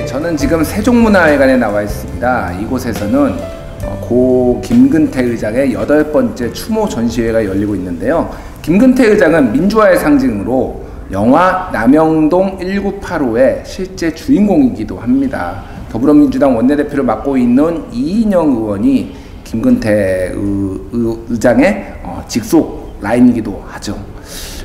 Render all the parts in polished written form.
저는 지금 세종문화회관에 나와 있습니다. 이곳에서는 고 김근태 의장의 8번째 추모 전시회가 열리고 있는데요. 김근태 의장은 민주화의 상징으로 영화 남영동 1985의 실제 주인공이기도 합니다. 더불어민주당 원내대표를 맡고 있는 이인영 의원이 김근태 의장의 직속 라인이기도 하죠.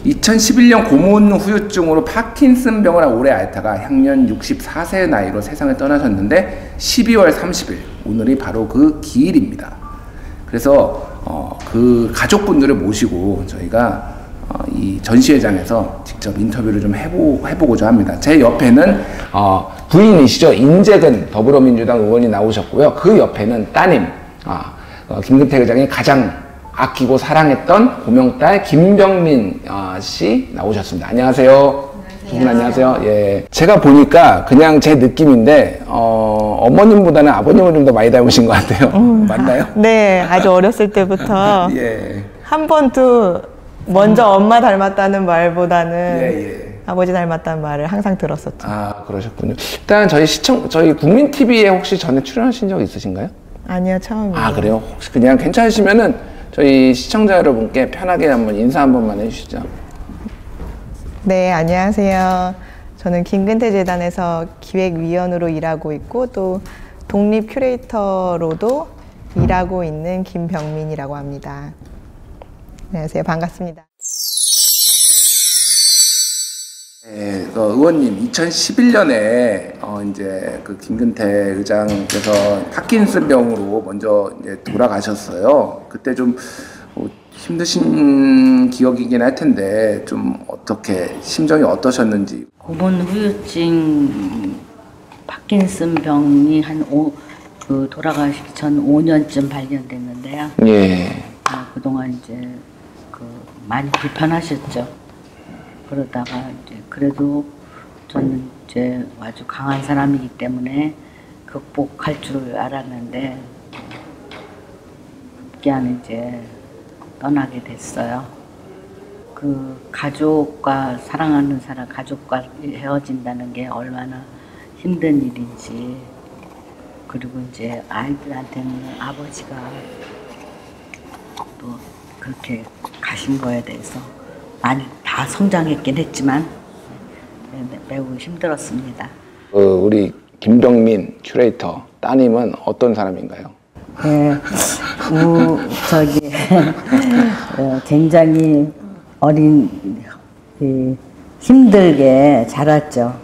2011년 고문 후유증으로 파킨슨병을 오래 앓다가 향년 64세의 나이로 세상을 떠나셨는데 12월 30일 오늘이 바로 그 기일입니다. 그래서 그 가족분들을 모시고 저희가 이 전시회장에서 직접 인터뷰를 좀 해보고자 합니다. 제 옆에는 부인이시죠. 인재근 더불어민주당 의원이 나오셨고요. 그 옆에는 따님 김근태 의장이 가장 아끼고 사랑했던 고명딸 김병민 씨 나오셨습니다. 안녕하세요. 두 분 안녕하세요. 예. 제가 보니까 그냥 제 느낌인데 어머님보다는 아버님을 좀 더 많이 닮으신 것 같아요. 맞나요? 네, 아주 어렸을 때부터 예. 한 번도 먼저 엄마 닮았다는 말보다는 예. 아버지 닮았다는 말을 항상 들었었죠. 아, 그러셨군요. 일단 저희 국민 TV에 혹시 전에 출연하신 적 있으신가요? 아니요, 처음이에요. 아, 그래요? 혹시 그냥 괜찮으시면은 저희 시청자 여러분께 편하게 한번 인사 한 번만 해주시죠. 네, 안녕하세요. 저는 김근태 재단에서 기획위원으로 일하고 있고 또 독립 큐레이터로도 일하고 있는 김병민이라고 합니다. 안녕하세요. 반갑습니다. 네, 의원님 2011년에 이제 그 김근태 의장께서 파킨슨병으로 먼저 이제 돌아가셨어요. 그때 좀 힘드신 기억이긴 할 텐데 좀 어떻게 심정이 어떠셨는지. 고문 후유증 파킨슨병이 돌아가시기 전 5년쯤 발견됐는데요. 예. 그동안 이제 많이 불편하셨죠. 그러다가 이제 그래도 저는 이제 아주 강한 사람이기 때문에 극복할 줄 알았는데 급기야는 이제 떠나게 됐어요. 그 가족과 사랑하는 사람, 가족과 헤어진다는 게 얼마나 힘든 일인지, 그리고 이제 아이들한테는 아버지가 또 그렇게 가신 거에 대해서 많이 다 성장했긴 했지만 매우 힘들었습니다. 우리 김병민 큐레이터 따님은 어떤 사람인가요? 네, 굉장히 힘들게 자랐죠.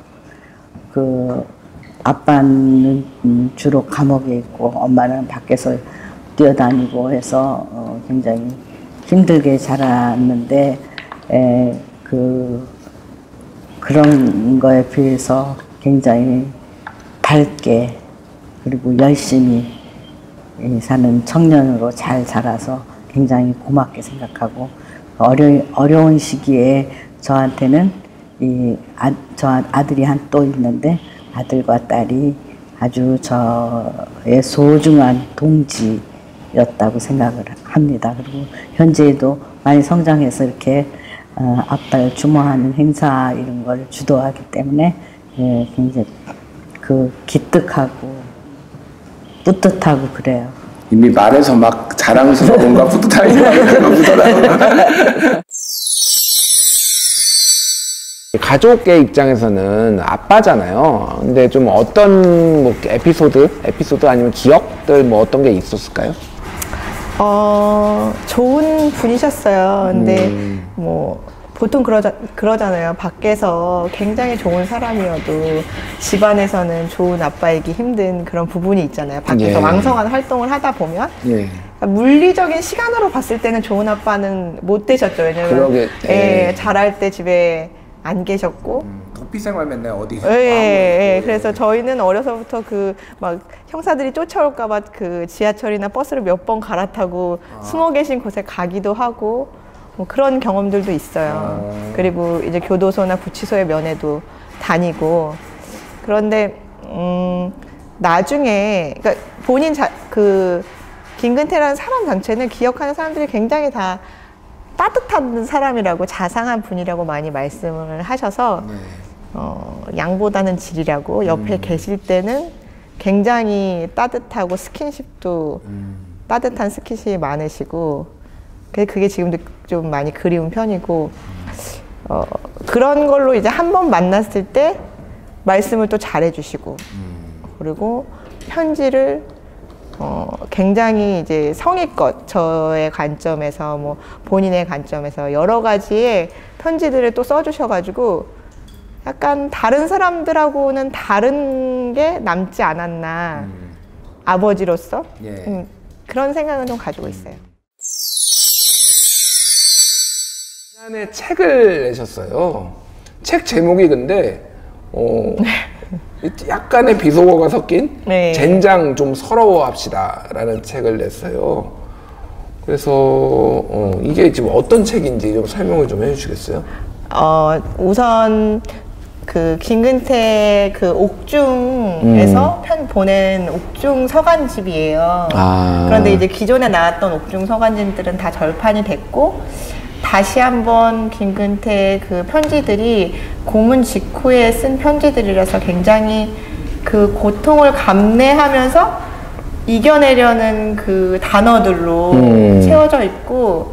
아빠는 주로 감옥에 있고 엄마는 밖에서 뛰어다니고 해서 굉장히 힘들게 자랐는데 그런 거에 비해서 굉장히 밝게 그리고 열심히 사는 청년으로 잘 자라서 굉장히 고맙게 생각하고, 어려운 시기에 저한테는 저 아들이 또 있는데 아들과 딸이 아주 저의 소중한 동지 였다고 생각을 합니다. 그리고 현재에도 많이 성장해서 이렇게 아빠를 주모하는 행사 이런 걸 주도하기 때문에 예, 굉장히 그 기특하고 뿌듯하고 그래요. 이미 말에서 막 자랑스러움과 뿌듯함이 묻어나요. 가족의 입장에서는 아빠잖아요. 근데 좀 어떤 뭐 에피소드 아니면 기억들 뭐 어떤 게 있었을까요? 좋은 분이셨어요. 근데 뭐 보통 그러잖아요. 밖에서 굉장히 좋은 사람이어도 집안에서는 좋은 아빠이기 힘든 그런 부분이 있잖아요. 밖에서 예. 왕성한 활동을 하다 보면 예. 그러니까 물리적인 시간으로 봤을 때는 좋은 아빠는 못 되셨죠. 왜냐면 잘할 때 집에 안 계셨고 도피 생활 맨날 어디 그래서 저희는 어려서부터 그 막 형사들이 쫓아올까봐 그 지하철이나 버스를 몇 번 갈아타고 숨어 계신 곳에 가기도 하고 뭐 그런 경험들도 있어요. 그리고 이제 교도소나 구치소의 면회도 다니고 그런데 나중에 그러니까 본인 그 김근태라는 사람 전체는 기억하는 사람들이 굉장히 다 따뜻한 사람이라고 자상한 분이라고 많이 말씀을 하셔서 양보다는 질이라고 옆에 계실 때는 굉장히 따뜻하고 스킨십도 따뜻한 스킨십이 많으시고 그게 지금도 좀 많이 그리운 편이고 그런 걸로 이제 한 번 만났을 때 말씀을 또 잘해주시고 그리고 편지를 굉장히 이제 성의껏 저의 관점에서 뭐 본인의 관점에서 여러 가지의 편지들을 또 써주셔가지고 약간 다른 사람들하고는 다른 게 남지 않았나 아버지로서 그런 생각은 좀 가지고 있어요. 지난해 책을 내셨어요. 책 제목이 근데 약간의 비속어가 섞인 젠장 좀 서러워합시다 라는 책을 냈어요. 그래서 이게 지금 어떤 책인지 좀 설명을 좀 해주시겠어요? 우선 그 김근태 그 옥중에서 편 보낸 옥중 서간집이에요. 그런데 이제 기존에 나왔던 옥중 서간집들은 다 절판이 됐고 다시 한번 김근태 그 편지들이 고문 직후에 쓴 편지들이라서 굉장히 그 고통을 감내하면서 이겨내려는 그 단어들로 채워져 있고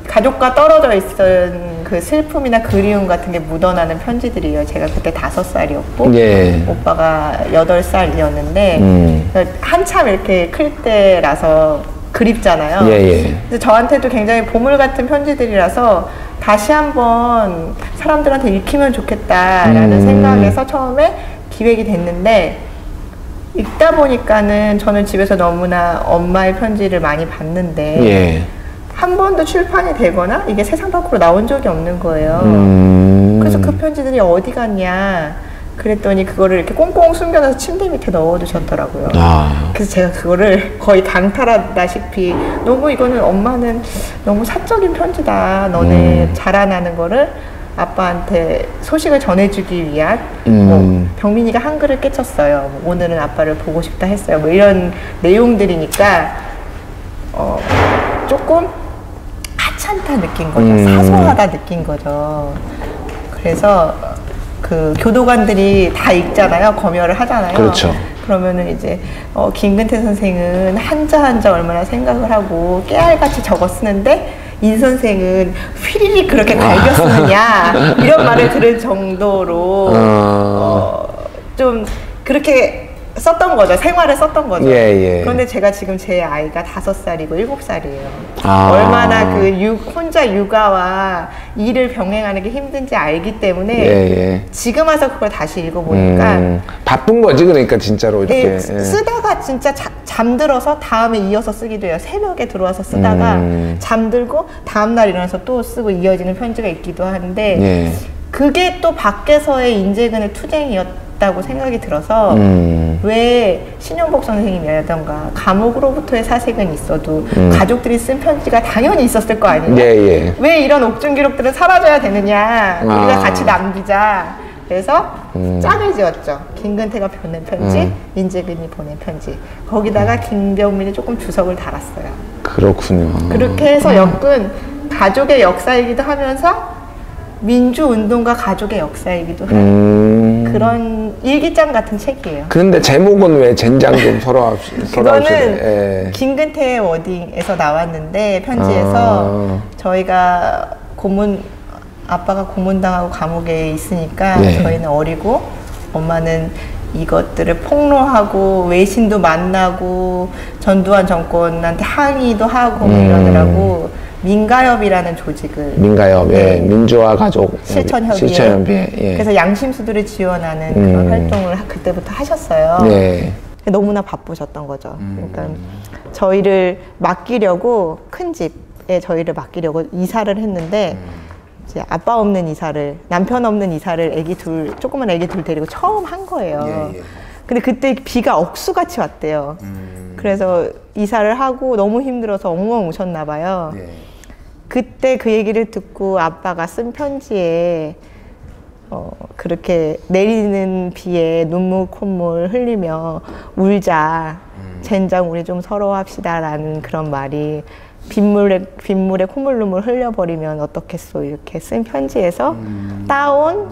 가족과 떨어져 있던 그 슬픔이나 그리움 같은 게 묻어나는 편지들이에요. 제가 그때 5살이었고 오빠가 8살이었는데 한참 이렇게 클 때라서 그립잖아요. 그래서 저한테도 굉장히 보물 같은 편지들이라서 다시 한번 사람들한테 읽히면 좋겠다라는 생각에서 처음에 기획이 됐는데 읽다 보니까는 저는 집에서 너무나 엄마의 편지를 많이 봤는데 한 번도 출판이 되거나 이게 세상 밖으로 나온 적이 없는 거예요. 그래서 그 편지들이 어디 갔냐 그랬더니 그거를 이렇게 꽁꽁 숨겨놔서 침대 밑에 넣어두셨더라고요. 그래서 제가 그거를 거의 강탈하다시피 너무 이거는 엄마는 너무 사적인 편지다. 너네 자라나는 거를 아빠한테 소식을 전해주기 위한 뭐 병민이가 한글을 깨쳤어요. 뭐 오늘은 아빠를 보고 싶다 했어요. 뭐 이런 내용들이니까 조금 하찮다 느낀 거죠. 사소하다 느낀 거죠. 그래서 그 교도관들이 다 읽잖아요. 검열을 하잖아요. 그렇죠. 그러면은 이제 김근태 선생은 한자 한자 얼마나 생각을 하고 깨알같이 적어 쓰는데 인 선생은 휘리릭 그렇게 갈겨 쓰느냐 이런 말을 들을 정도로 좀 그렇게 썼던 거죠. 생활을 썼던 거죠. 그런데 제가 지금 제 아이가 5살이고 7살이에요. 얼마나 그 혼자 육아와 일을 병행하는 게 힘든지 알기 때문에 지금 와서 그걸 다시 읽어보니까 바쁜 거지 그러니까 진짜로 이렇게 쓰다가 진짜 잠들어서 다음에 이어서 쓰기도 해요. 새벽에 들어와서 쓰다가 잠들고 다음날 일어나서 또 쓰고 이어지는 편지가 있기도 하는데 그게 또 밖에서의 인재근의 투쟁이었다고 생각이 들어서 왜 신용복 선생님이라던가 감옥으로부터의 사색은 있어도 가족들이 쓴 편지가 당연히 있었을 거 아니에요. 왜 이런 옥중 기록들은 사라져야 되느냐 우리가 같이 남기자 그래서 짝을 지었죠. 김근태가 보낸 편지, 민재근이 보낸 편지. 거기다가 김병민이 조금 주석을 달았어요. 그렇군요. 그렇게 해서 엮은 가족의 역사이기도 하면서 민주운동과 가족의 역사이기도 한 그런 일기장 같은 책이에요. 그런데 제목은 왜 젠장 좀 그거는 김근태의 워딩에서 나왔는데 편지에서 저희가 아빠가 고문당하고 감옥에 있으니까 네. 저희는 어리고 엄마는 이것들을 폭로하고 외신도 만나고 전두환 정권한테 항의도 하고 뭐 이러느라고 민가협이라는 조직을 민가협, 민주화 가족 실천협의회 예. 그래서 양심수들을 지원하는 그런 활동을 그때부터 하셨어요. 네. 너무나 바쁘셨던 거죠. 그러니까 저희를 맡기려고 큰 집에 저희를 맡기려고 이사를 했는데 이제 아빠 없는 이사를 남편 없는 이사를 조그만 애기 둘 데리고 처음 한 거예요. 예, 예. 근데 그때 비가 억수같이 왔대요. 그래서 이사를 하고 너무 힘들어서 엉엉 우셨나 봐요. 예. 그때 그 얘기를 듣고 아빠가 쓴 편지에 그렇게 내리는 비에 눈물 콧물 흘리며 울자 젠장 우리 좀 서러워합시다 라는 그런 말이 빗물에 콧물 눈물 흘려버리면 어떻겠소 이렇게 쓴 편지에서 따온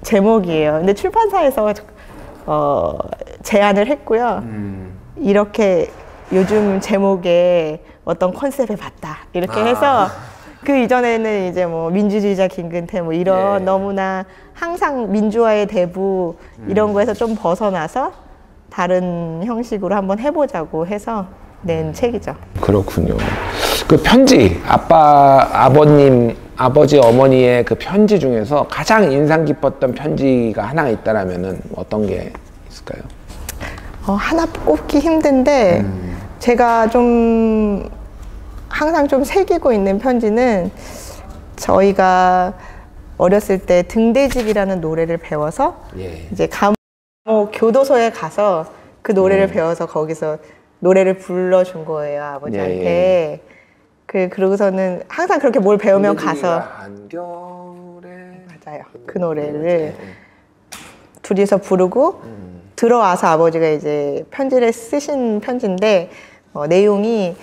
제목이에요. 근데 출판사에서 제안을 했고요. 이렇게 요즘 제목에 어떤 컨셉에 맞다 이렇게 해서 그 이전에는 이제 뭐 민주주의자 김근태 뭐 이런 너무나 항상 민주화의 대부 이런 거에서 좀 벗어나서 다른 형식으로 한번 해보자고 해서 낸 책이죠. 그렇군요. 그 편지 아버지 어머니의 그 편지 중에서 가장 인상 깊었던 편지가 하나 있다라면은 어떤 게 있을까요? 하나 꼽기 힘든데 제가 좀 항상 좀 새기고 있는 편지는 저희가 어렸을 때 등대직이라는 노래를 배워서 이제 감옥 교도소에 가서 그 노래를 배워서 거기서 노래를 불러준 거예요, 아버지한테. 그러고서는 항상 그렇게 뭘 배우면 가서 맞아요. 그 노래를 둘이서 부르고 들어와서 아버지가 이제 편지를 쓰신 편지인데 내용이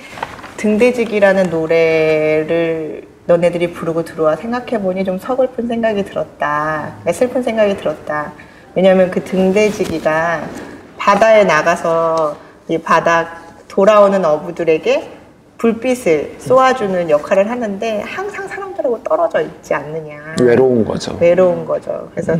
등대직이라는 노래를 너네들이 부르고 들어와 생각해보니 좀 서글픈 생각이 들었다. 슬픈 생각이 들었다. 왜냐하면 그 등대직이가 바다에 나가서 이 바다 돌아오는 어부들에게 불빛을 쏘아주는 역할을 하는데 항상 사람들하고 떨어져 있지 않느냐. 외로운 거죠. 외로운 거죠. 그래서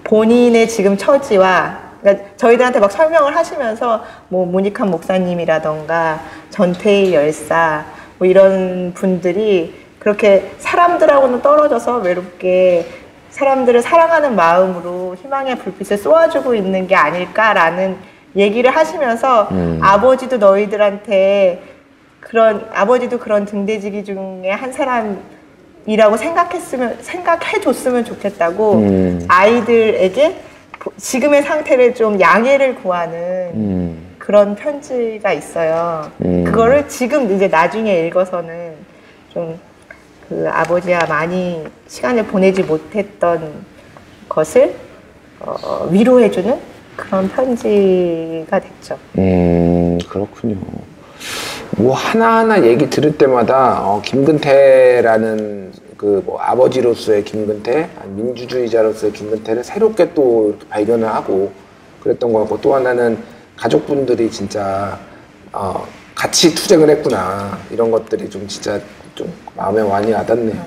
본인의 지금 처지와 그러니까 저희들한테 막 설명을 하시면서 뭐 문익환 목사님이라던가 전태일 열사 뭐 이런 분들이 그렇게 사람들하고는 떨어져서 외롭게 사람들을 사랑하는 마음으로 희망의 불빛을 쏘아주고 있는 게 아닐까라는 얘기를 하시면서 아버지도 너희들한테 아버지도 그런 등대지기 중에 한 사람이라고 생각해줬으면 좋겠다고 아이들에게 지금의 상태를 좀 양해를 구하는 그런 편지가 있어요. 그거를 지금 이제 나중에 읽어서는 좀 그 아버지와 많이 시간을 보내지 못했던 것을 위로해주는 그런 편지가 됐죠. 그렇군요. 뭐 하나하나 얘기 들을 때마다 김근태라는 그 뭐 아버지로서의 김근태, 민주주의자로서의 김근태를 새롭게 또 이렇게 발견을 하고 그랬던 것 같고 또 하나는 가족분들이 진짜 같이 투쟁을 했구나 이런 것들이 좀 진짜 좀 마음에 많이 와닿네요.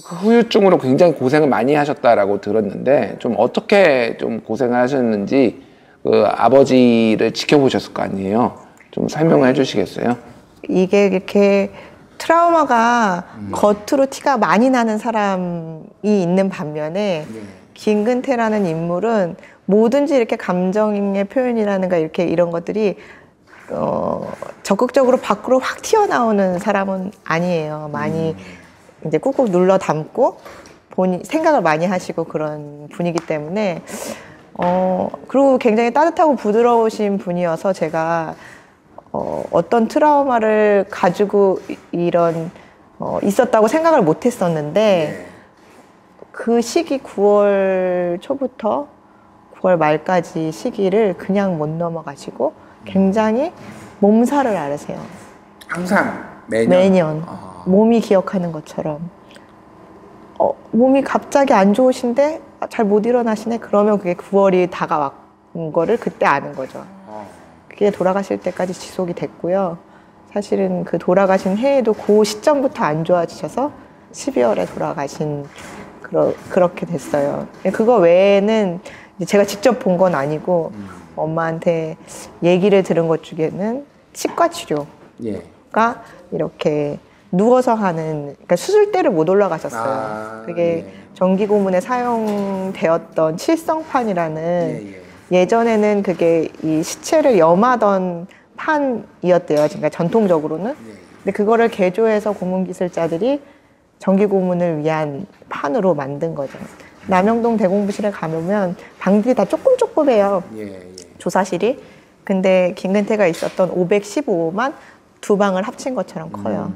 그 후유증으로 굉장히 고생을 많이 하셨다라고 들었는데 좀 어떻게 좀 고생을 하셨는지 그 아버지를 지켜보셨을 거 아니에요? 좀 설명을 해주시겠어요? 이게 이렇게 트라우마가 겉으로 티가 많이 나는 사람이 있는 반면에 김근태라는 인물은 뭐든지 이렇게 감정의 표현이라는가 이런 것들이 적극적으로 밖으로 확 튀어나오는 사람은 아니에요. 많이 이제 꾹꾹 눌러 담고 생각을 많이 하시고 그런 분이기 때문에 그리고 굉장히 따뜻하고 부드러우신 분이어서 제가 어떤 트라우마를 가지고 있었다고 생각을 못 했었는데 그 시기 9월 초부터 9월 말까지 시기를 그냥 못 넘어가시고 굉장히 몸살을 앓으세요. 항상 매년? 매년. 몸이 기억하는 것처럼. 몸이 갑자기 안 좋으신데 잘 못 일어나시네? 그러면 그게 9월이 다가온 거를 그때 아는 거죠. 그게 돌아가실 때까지 지속이 됐고요. 사실은 그 돌아가신 해에도 그 시점부터 안 좋아지셔서 12월에 돌아가신 그렇게 됐어요. 그거 외에는 제가 직접 본 건 아니고 엄마한테 얘기를 들은 것 중에는 치과 치료가 이렇게 누워서 하는, 그러니까 수술대를 못 올라가셨어요. 그게 전기 고문에 사용되었던 칠성판이라는 예전에는 그게 이 시체를 염하던 판이었대요. 그러니까 전통적으로는. 근데 그거를 개조해서 고문 기술자들이 전기 고문을 위한 판으로 만든 거죠. 남영동 대공부실에 가보면 방들이 다 조금해요. 조사실이. 근데 김근태가 있었던 515만 두 방을 합친 것처럼 커요.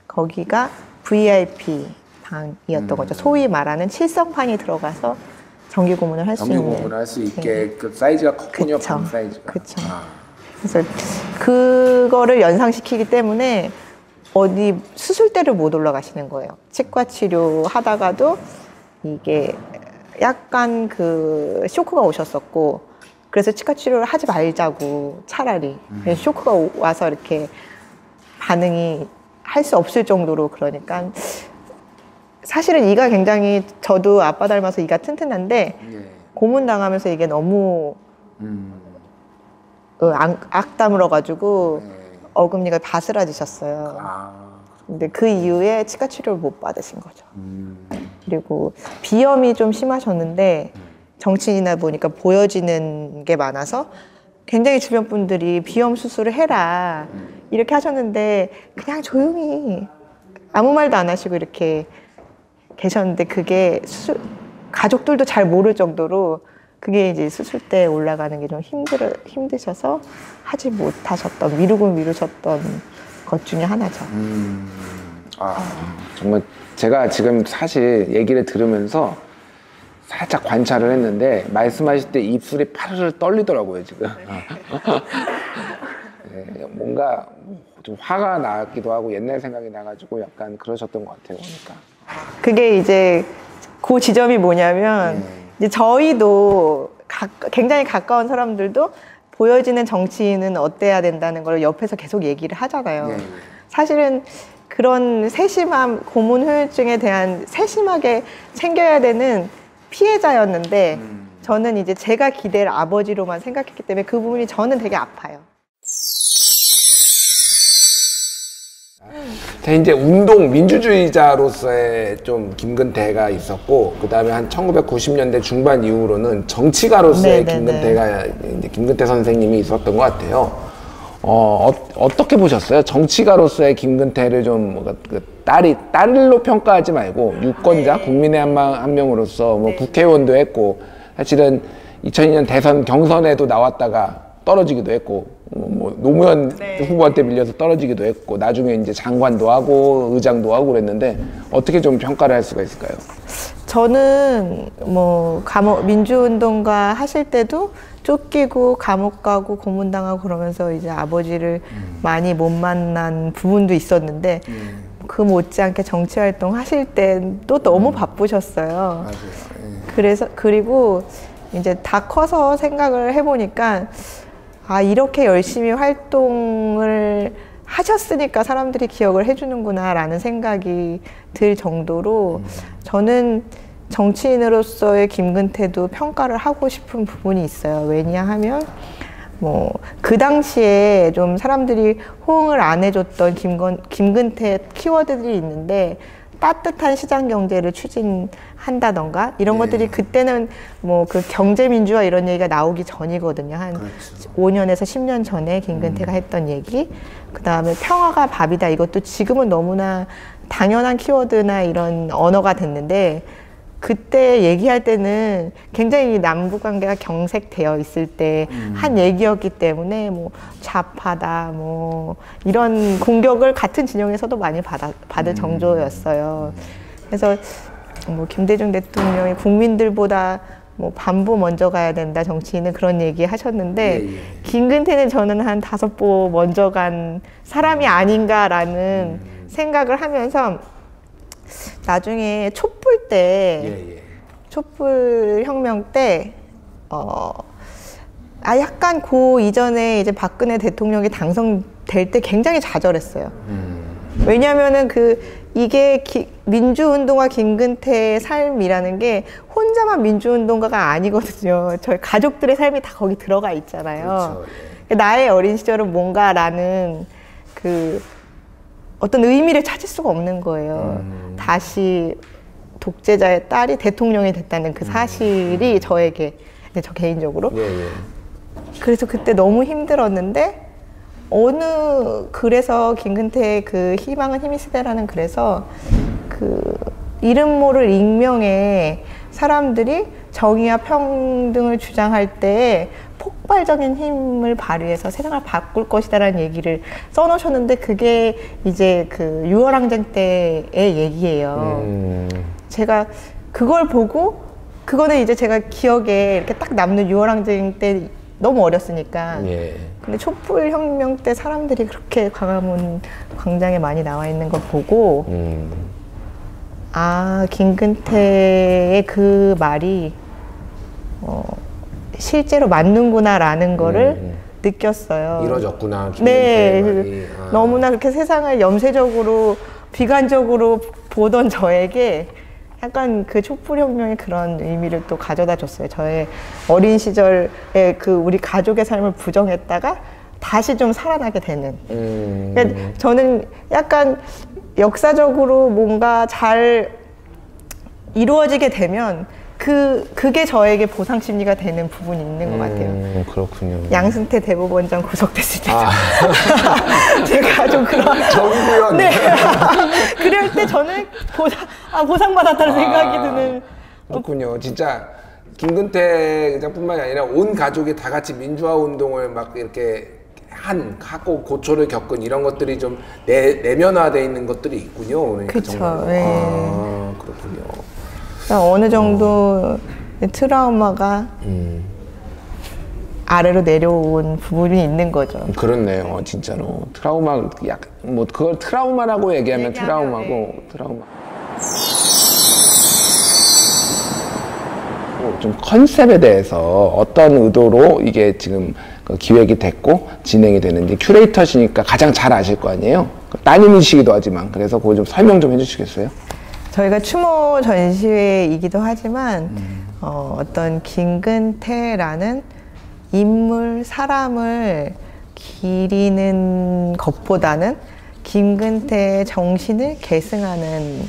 거기가 VIP 방이었던 거죠. 소위 말하는 칠성판이 들어가서 전기 고문을 할 수 있는. 전기 고문을 할 수 있게 그 사이즈가 컸군요. 방 사이즈가. 그쵸. 그래서 그거를 연상시키기 때문에 어디 수술대를 못 올라가시는 거예요. 치과 치료 하다가도 이게 약간 그 쇼크가 오셨었고, 그래서 치과 치료를 하지 말자고 차라리. 쇼크가 와서 이렇게 반응이 할 수 없을 정도로. 그러니까 사실은 이가 굉장히, 저도 아빠 닮아서 이가 튼튼한데 고문 당하면서 이게 너무 악 다물어가지고 어금니가 바스라지셨어요. 근데 그 이후에 치과 치료를 못 받으신 거죠. 그리고 비염이 좀 심하셨는데 정치인이다 보니까 보여지는 게 많아서 굉장히 주변 분들이 비염 수술을 해라 이렇게 하셨는데 그냥 조용히 아무 말도 안 하시고 이렇게 계셨는데, 그게 가족들도 잘 모를 정도로 그게 이제 수술 때 올라가는 게 좀 힘드셔서 하지 못하셨던, 미루셨던 것 중에 하나죠. 정말 제가 지금 사실 얘기를 들으면서 살짝 관찰을 했는데 말씀하실 때 입술이 파르르 떨리더라고요, 지금. 네, 뭔가 좀 화가 나기도 하고 옛날 생각이 나가지고 약간 그러셨던 것 같아요, 보니까. 그게 이제 그 지점이 뭐냐면 이제 저희도 굉장히 가까운 사람들도 보여지는 정치인은 어때야 된다는 걸 옆에서 계속 얘기를 하잖아요. 사실은 그런 세심함, 고문 후유증에 대한 세심하게 챙겨야 되는 피해자였는데 저는 이제 제가 기댈 아버지로만 생각했기 때문에 그 부분이 저는 되게 아파요. 이제 운동 민주주의자로서의 좀 김근태가 있었고, 그 다음에 한 1990년대 중반 이후로는 정치가로서의 김근태가, 이제 김근태 선생님이 있었던 것 같아요. 어떻게 보셨어요? 정치가로서의 김근태를 좀 딸로 평가하지 말고 유권자, 국민의 한 명으로서 뭐 국회의원도 했고, 사실은 2002년 대선 경선에도 나왔다가 떨어지기도 했고, 뭐 노무현 후보한테 밀려서 떨어지기도 했고, 나중에 이제 장관도 하고 의장도 하고 그랬는데 어떻게 좀 평가를 할 수가 있을까요? 저는 뭐 민주운동가 하실 때도 쫓기고 감옥 가고 고문당하고 그러면서 이제 아버지를 많이 못 만난 부분도 있었는데 그 못지않게 정치활동 하실 때도 너무 바쁘셨어요. 맞아요. 그리고 이제 다 커서 생각을 해보니까 이렇게 열심히 활동을 하셨으니까 사람들이 기억을 해주는구나 라는 생각이 들 정도로 저는 정치인으로서의 김근태도 평가를 하고 싶은 부분이 있어요. 왜냐하면 뭐 그 당시에 좀 사람들이 호응을 안 해줬던 김근태 키워드들이 있는데, 따뜻한 시장 경제를 추진한다던가 이런 것들이 그때는 뭐 그 경제 민주화 이런 얘기가 나오기 전이거든요. 한 5년에서 10년 전에 김근태가 했던 얘기. 그다음에 평화가 밥이다. 이것도 지금은 너무나 당연한 키워드나 이런 언어가 됐는데, 그때 얘기할 때는 굉장히 남북 관계가 경색되어 있을 때 한 얘기였기 때문에 뭐 좌파다 뭐 이런 공격을 같은 진영에서도 많이 받을 정도였어요. 그래서 뭐 김대중 대통령이 국민들보다 뭐 반보 먼저 가야 된다, 정치인은 그런 얘기 하셨는데 김근태는 저는 한 5보 먼저 간 사람이 아닌가라는 생각을 하면서 나중에 촛불 때 촛불 혁명 때 약간 그 이전에 이제 박근혜 대통령이 당선될 때 굉장히 좌절했어요. 왜냐면은 이게 민주운동가 김근태의 삶이라는 게 혼자만 민주운동가가 아니거든요. 저희 가족들의 삶이 다 거기 들어가 있잖아요. 그렇죠. 나의 어린 시절은 뭔가라는 어떤 의미를 찾을 수가 없는 거예요. 다시 독재자의 딸이 대통령이 됐다는 그 사실이 저에게, 저 개인적으로. 그래서 그때 너무 힘들었는데 그래서 김근태의 희망은 힘이 시대라는 글에서 이름 모를 익명의 사람들이 정의와 평등을 주장할 때 폭발적인 힘을 발휘해서 세상을 바꿀 것이다라는 얘기를 써놓으셨는데 그게 이제 6월 항쟁 때의 얘기예요. 제가 그걸 보고 그거는 이제 제가 기억에 이렇게 딱 남는 6월 항쟁 때 너무 어렸으니까. 근데 촛불 혁명 때 사람들이 그렇게 광화문 광장에 많이 나와 있는 걸 보고 김근태의 그 말이 실제로 맞는구나라는 거를 느꼈어요. 이뤄졌구나. 네, 너무나 그렇게 세상을 염세적으로 비관적으로 보던 저에게 약간 촛불혁명의 그런 의미를 또 가져다 줬어요. 저의 어린 시절에 우리 가족의 삶을 부정했다가 다시 좀 살아나게 되는. 그러니까 저는 약간 역사적으로 뭔가 잘 이루어지게 되면 그게 저에게 보상 심리가 되는 부분이 있는 것 같아요. 그렇군요. 양승태 대법원장 구속됐을 때 제가 좀 그런 정구현. 네. 그럴 때 저는 보상받았다는 생각이 드는. 그렇군요. 진짜 김근태 의장뿐만이 아니라 온 가족이 다 같이 민주화 운동을 막 이렇게 하고 고초를 겪은 이런 것들이 좀 내면화되어 있는 것들이 있군요. 그렇죠. 그렇군요. 어느 정도 트라우마가 아래로 내려온 부분이 있는 거죠. 그렇네요, 진짜로. 트라우마, 그걸 트라우마라고 얘기하면 트라우마고, 트라우마. 좀 컨셉에 대해서 어떤 의도로 이게 지금 기획이 됐고 진행이 되는지 큐레이터시니까 가장 잘 아실 거 아니에요? 따님이시기도 하지만. 그래서 그거 좀 설명 좀 해주시겠어요? 저희가 추모 전시회이기도 하지만 어떤 김근태라는 인물, 사람을 기리는 것보다는 김근태의 정신을 계승하는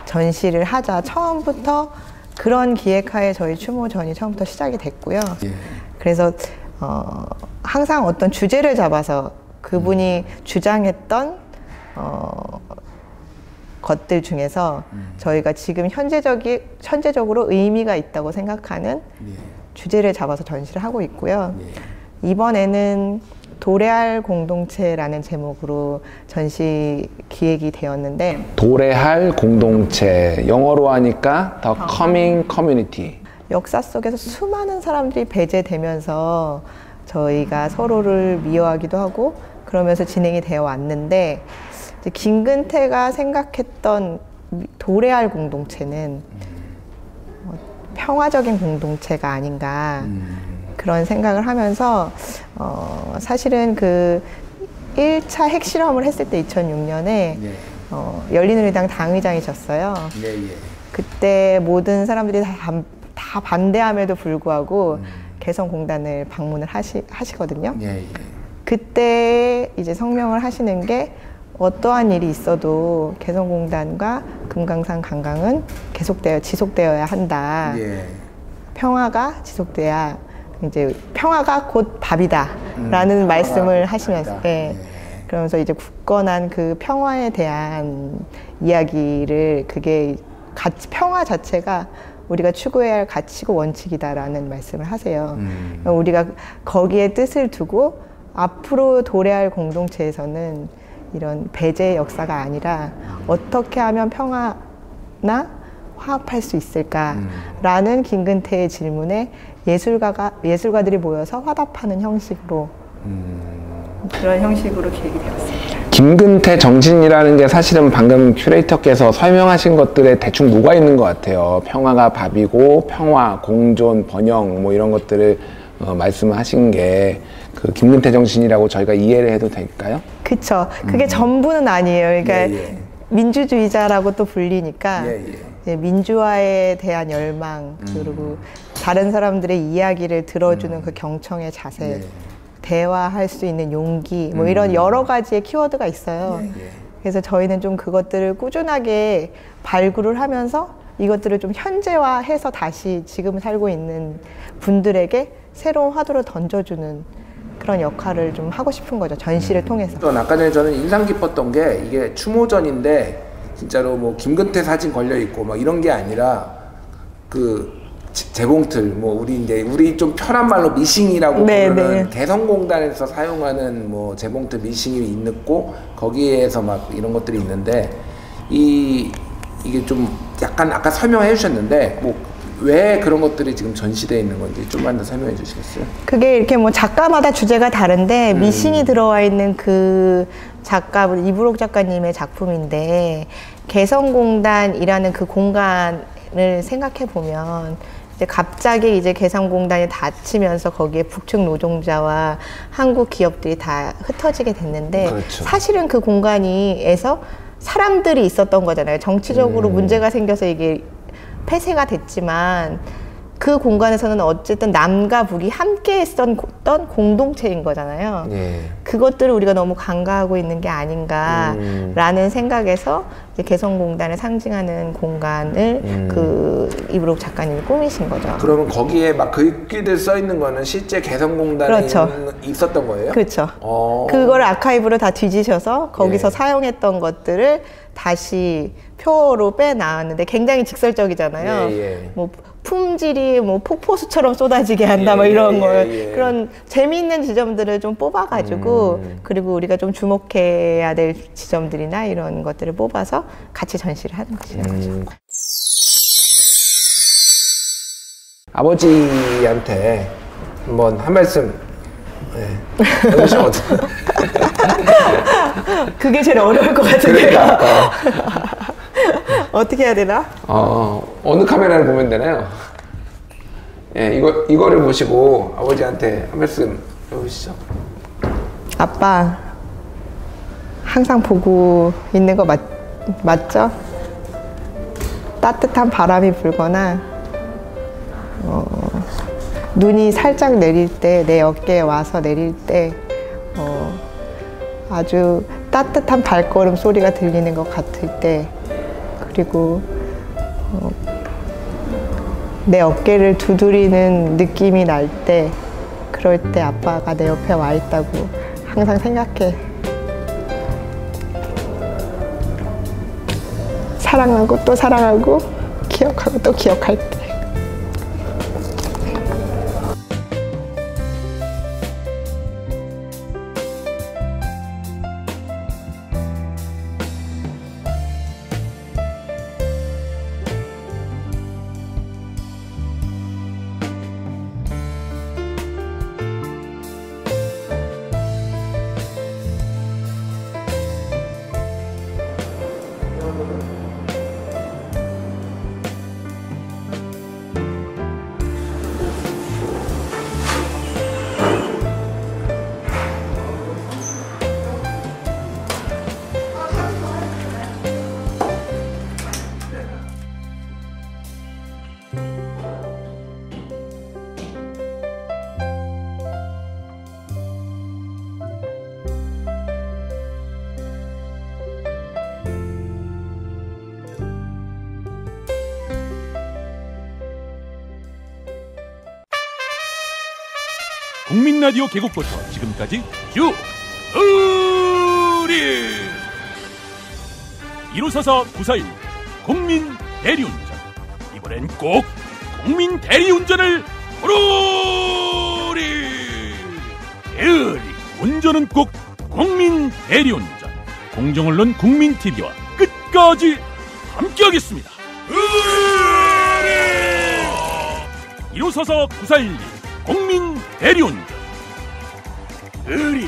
전시를 하자. 처음부터 그런 기획하에 저희 추모전이 처음부터 시작이 됐고요. 그래서 항상 어떤 주제를 잡아서 그분이 주장했던 것들 중에서 저희가 지금 현재적으로 의미가 있다고 생각하는 주제를 잡아서 전시를 하고 있고요. 이번에는 도래할 공동체라는 제목으로 전시 기획이 되었는데, 도래할 공동체, 영어로 하니까 The Coming Community. 역사 속에서 수많은 사람들이 배제되면서 저희가 서로를 미워하기도 하고 그러면서 진행이 되어 왔는데, 김근태가 생각했던 도래할 공동체는 평화적인 공동체가 아닌가 그런 생각을 하면서 사실은 1차 핵실험을 했을 때 2006년에 열린우리당 당의장이셨어요. 그때 모든 사람들이 다 반대함에도 불구하고 개성공단을 방문을 하시거든요. 그때 이제 성명을 하시는 게 어떠한 일이 있어도 개성공단과 금강산 관광은 지속되어야 한다. 평화가 지속돼야 이제 평화가 곧 밥이다라는 말씀을 하시면서 그러면서 이제 굳건한 평화에 대한 이야기를 그게 평화 자체가 우리가 추구해야 할 가치고 원칙이다라는 말씀을 하세요. 우리가 거기에 뜻을 두고 앞으로 도래할 공동체에서는 이런 배제의 역사가 아니라 어떻게 하면 평화나 화합할 수 있을까라는 김근태의 질문에 예술가들이 모여서 화답하는 형식으로 그런 형식으로 기획이 되었습니다. 김근태 정신이라는 게 사실은 방금 큐레이터께서 설명하신 것들에 대충 녹아 있는 것 같아요. 평화가 밥이고 평화, 공존, 번영 뭐 이런 것들을 말씀하신 게 그 김근태 정신이라고 저희가 이해를 해도 될까요? 그쵸. 그게 전부는 아니에요. 그러니까 민주주의자라고 또 불리니까 민주화에 대한 열망 그리고 다른 사람들의 이야기를 들어주는 그 경청의 자세 대화할 수 있는 용기 뭐 이런 여러 가지의 키워드가 있어요. 그래서 저희는 좀 그것들을 꾸준하게 발굴을 하면서 이것들을 좀 현재화해서 다시 지금 살고 있는 분들에게 새로운 화두를 던져주는 그런 역할을 좀 하고 싶은 거죠. 전시를 통해서. 아까 전에 저는 인상 깊었던 게 이게 추모전인데 진짜로 뭐 김근태 사진 걸려 있고 막 이런 게 아니라 그 재봉틀 뭐 우리 좀 편한 말로 미싱이라고 부르는 개성공단에서 사용하는 뭐 재봉틀 미싱이 있고 거기에서 막 이런 것들이 있는데 이게 좀 약간 아까 설명해 주셨는데 뭐 왜 그런 것들이 지금 전시되어 있는 건지 좀만 더 설명해 주시겠어요? 그게 이렇게 뭐 작가마다 주제가 다른데 미싱이 들어와 있는 그 작가분 이브록 작가님의 작품인데 개성공단이라는 그 공간을 생각해 보면 이제 갑자기 이제 개성공단이 닫히면서 거기에 북측 노동자와 한국 기업들이 다 흩어지게 됐는데 사실은 그 공간에서 사람들이 있었던 거잖아요. 정치적으로 문제가 생겨서 이게 폐쇄가 됐지만 그 공간에서는 어쨌든 남과 북이 함께 했던 공동체인 거잖아요. 그것들을 우리가 너무 간과하고 있는 게 아닌가라는 생각에서 이제 개성공단을 상징하는 공간을 그 이브록 작가님이 꾸미신 거죠. 그러면 거기에 막 글귀들 써 있는 거는 실제 개성공단에 있었던 거예요? 그렇죠. 그걸 아카이브로 다 뒤지셔서 거기서 사용했던 것들을 다시 표로 빼나왔는데 굉장히 직설적이잖아요. 뭐 품질이 뭐 폭포수처럼 쏟아지게 한다 뭐 이런 걸 그런 재미있는 지점들을 좀 뽑아가지고 그리고 우리가 좀 주목해야 될 지점들이나 이런 것들을 뽑아서 같이 전시를 하는 것이죠. 아버지한테 한번 한 말씀 해주시면 그게 제일 어려울 것 같은데요. 어떻게 해야 되나? 어느 카메라를 보면 되나요? 이거를 보시고 아버지한테 한 말씀 해보시죠. 아빠, 항상 보고 있는 거 맞죠? 따뜻한 바람이 불거나 눈이 살짝 내릴 때, 내 어깨에 와서 내릴 때 아주 따뜻한 발걸음 소리가 들리는 것 같을 때 그리고 내 어깨를 두드리는 느낌이 날 때 그럴 때 아빠가 내 옆에 와 있다고 항상 생각해. 사랑하고 또 사랑하고 기억하고 또 기억할 때. 국민라디오 개국부터 지금까지 쭉 우리 1544-941 국민 대리운전, 이번엔 꼭 국민 대리운전을 부르리. 게으리 운전은 꼭 국민 대리운전. 공정언론 국민TV와 끝까지 함께하겠습니다. 1호서서 9412 국민 대리운전. 의리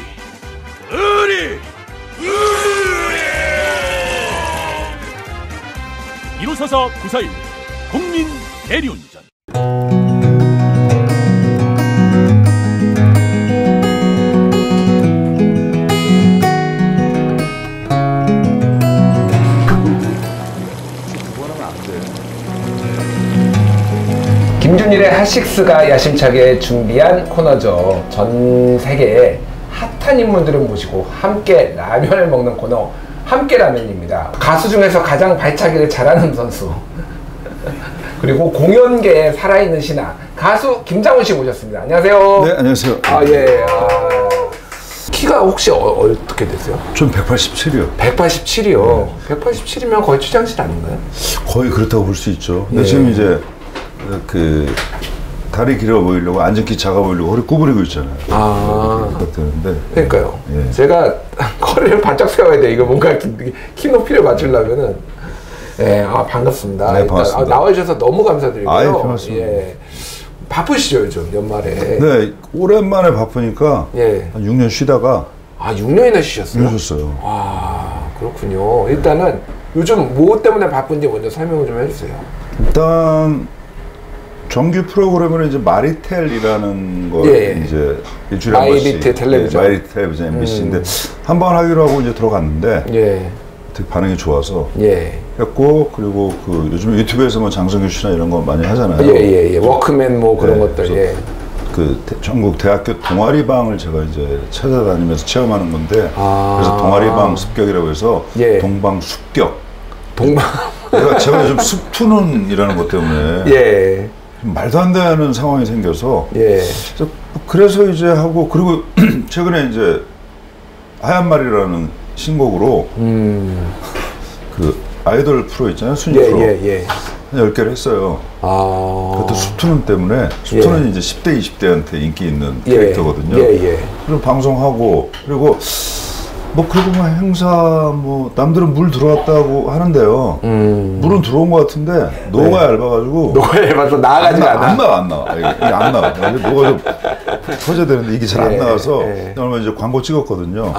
1호서서 9412 국민 대리운전. 김준일의 핫식스가 야심차게 준비한 코너죠. 전 세계의 핫한 인물들을 모시고 함께 라면을 먹는 코너, 함께 라면입니다. 가수 중에서 가장 발차기를 잘하는 선수 그리고 공연계에 살아있는 신화 가수 김장훈 씨 모셨습니다. 안녕하세요. 네, 안녕하세요. 키가 혹시 어떻게 되세요? 전 187이요. 187이요. 187이면 거의 최장실 아닌가요? 거의 그렇다고 볼 수 있죠. 근데 예. 지금 이제 그 다리 길어 보이려고 앉은 키 작아 보이려고 허리 구부리고 있잖아요. 되는데. 그러니까요. 예. 제가 허리를 바짝 세워야 돼. 이거 뭔가 키 높이를 맞추려면은. 예, 반갑습니다. 네, 반갑습니다. 나와주셔서 너무 감사드리고요. 아이, 반갑습니다. 예. 바쁘시죠, 요즘 연말에? 네, 오랜만에 바쁘니까 예. 한 6년 쉬다가 6년이나 쉬셨어요? 쉬었어요. 그렇군요. 일단은 요즘 뭐 때문에 바쁜지 먼저 설명을 좀 해주세요. 일단 정규 프로그램은 이제 마리텔이라는 걸 이제 일주일에 한 번씩 마이비트 텔레비전. 마이비트 텔레비전 MBC인데 한 번 하기로 하고 이제 들어갔는데 되게 반응이 좋아서 했고, 그리고 그 요즘 유튜브에서 뭐 장성규 씨나 이런 거 많이 하잖아요. 워크맨 뭐 그런 것들. 그 전국 대학교 동아리방을 제가 이제 찾아다니면서 체험하는 건데 그래서 동아리방 습격이라고 해서 동방 습격. 제가 요즘 습투는이라는 것 때문에 말도 안 되는 상황이 생겨서 그래서 이제 하고, 그리고 최근에 이제 하얀 말이라는 신곡으로 그 아이돌 프로 있잖아요, 순위 프로 한 10개를 했어요. 그것도 숲투는 때문에, 숲투는 이제 10대 20대한테 인기 있는 캐릭터거든요. 그리고 방송하고, 그리고 뭐 그리고 뭐 행사 뭐 남들은 물 들어왔다고 하는데요. 물은 들어온 것 같은데 노가 얇아가지고. 노가 얇아서 나가지가 않아. 안 나와. 이게 안 나와. 노가 좀 터져야 되는데 이게 잘 안 나가서 얼마 이제 광고 찍었거든요.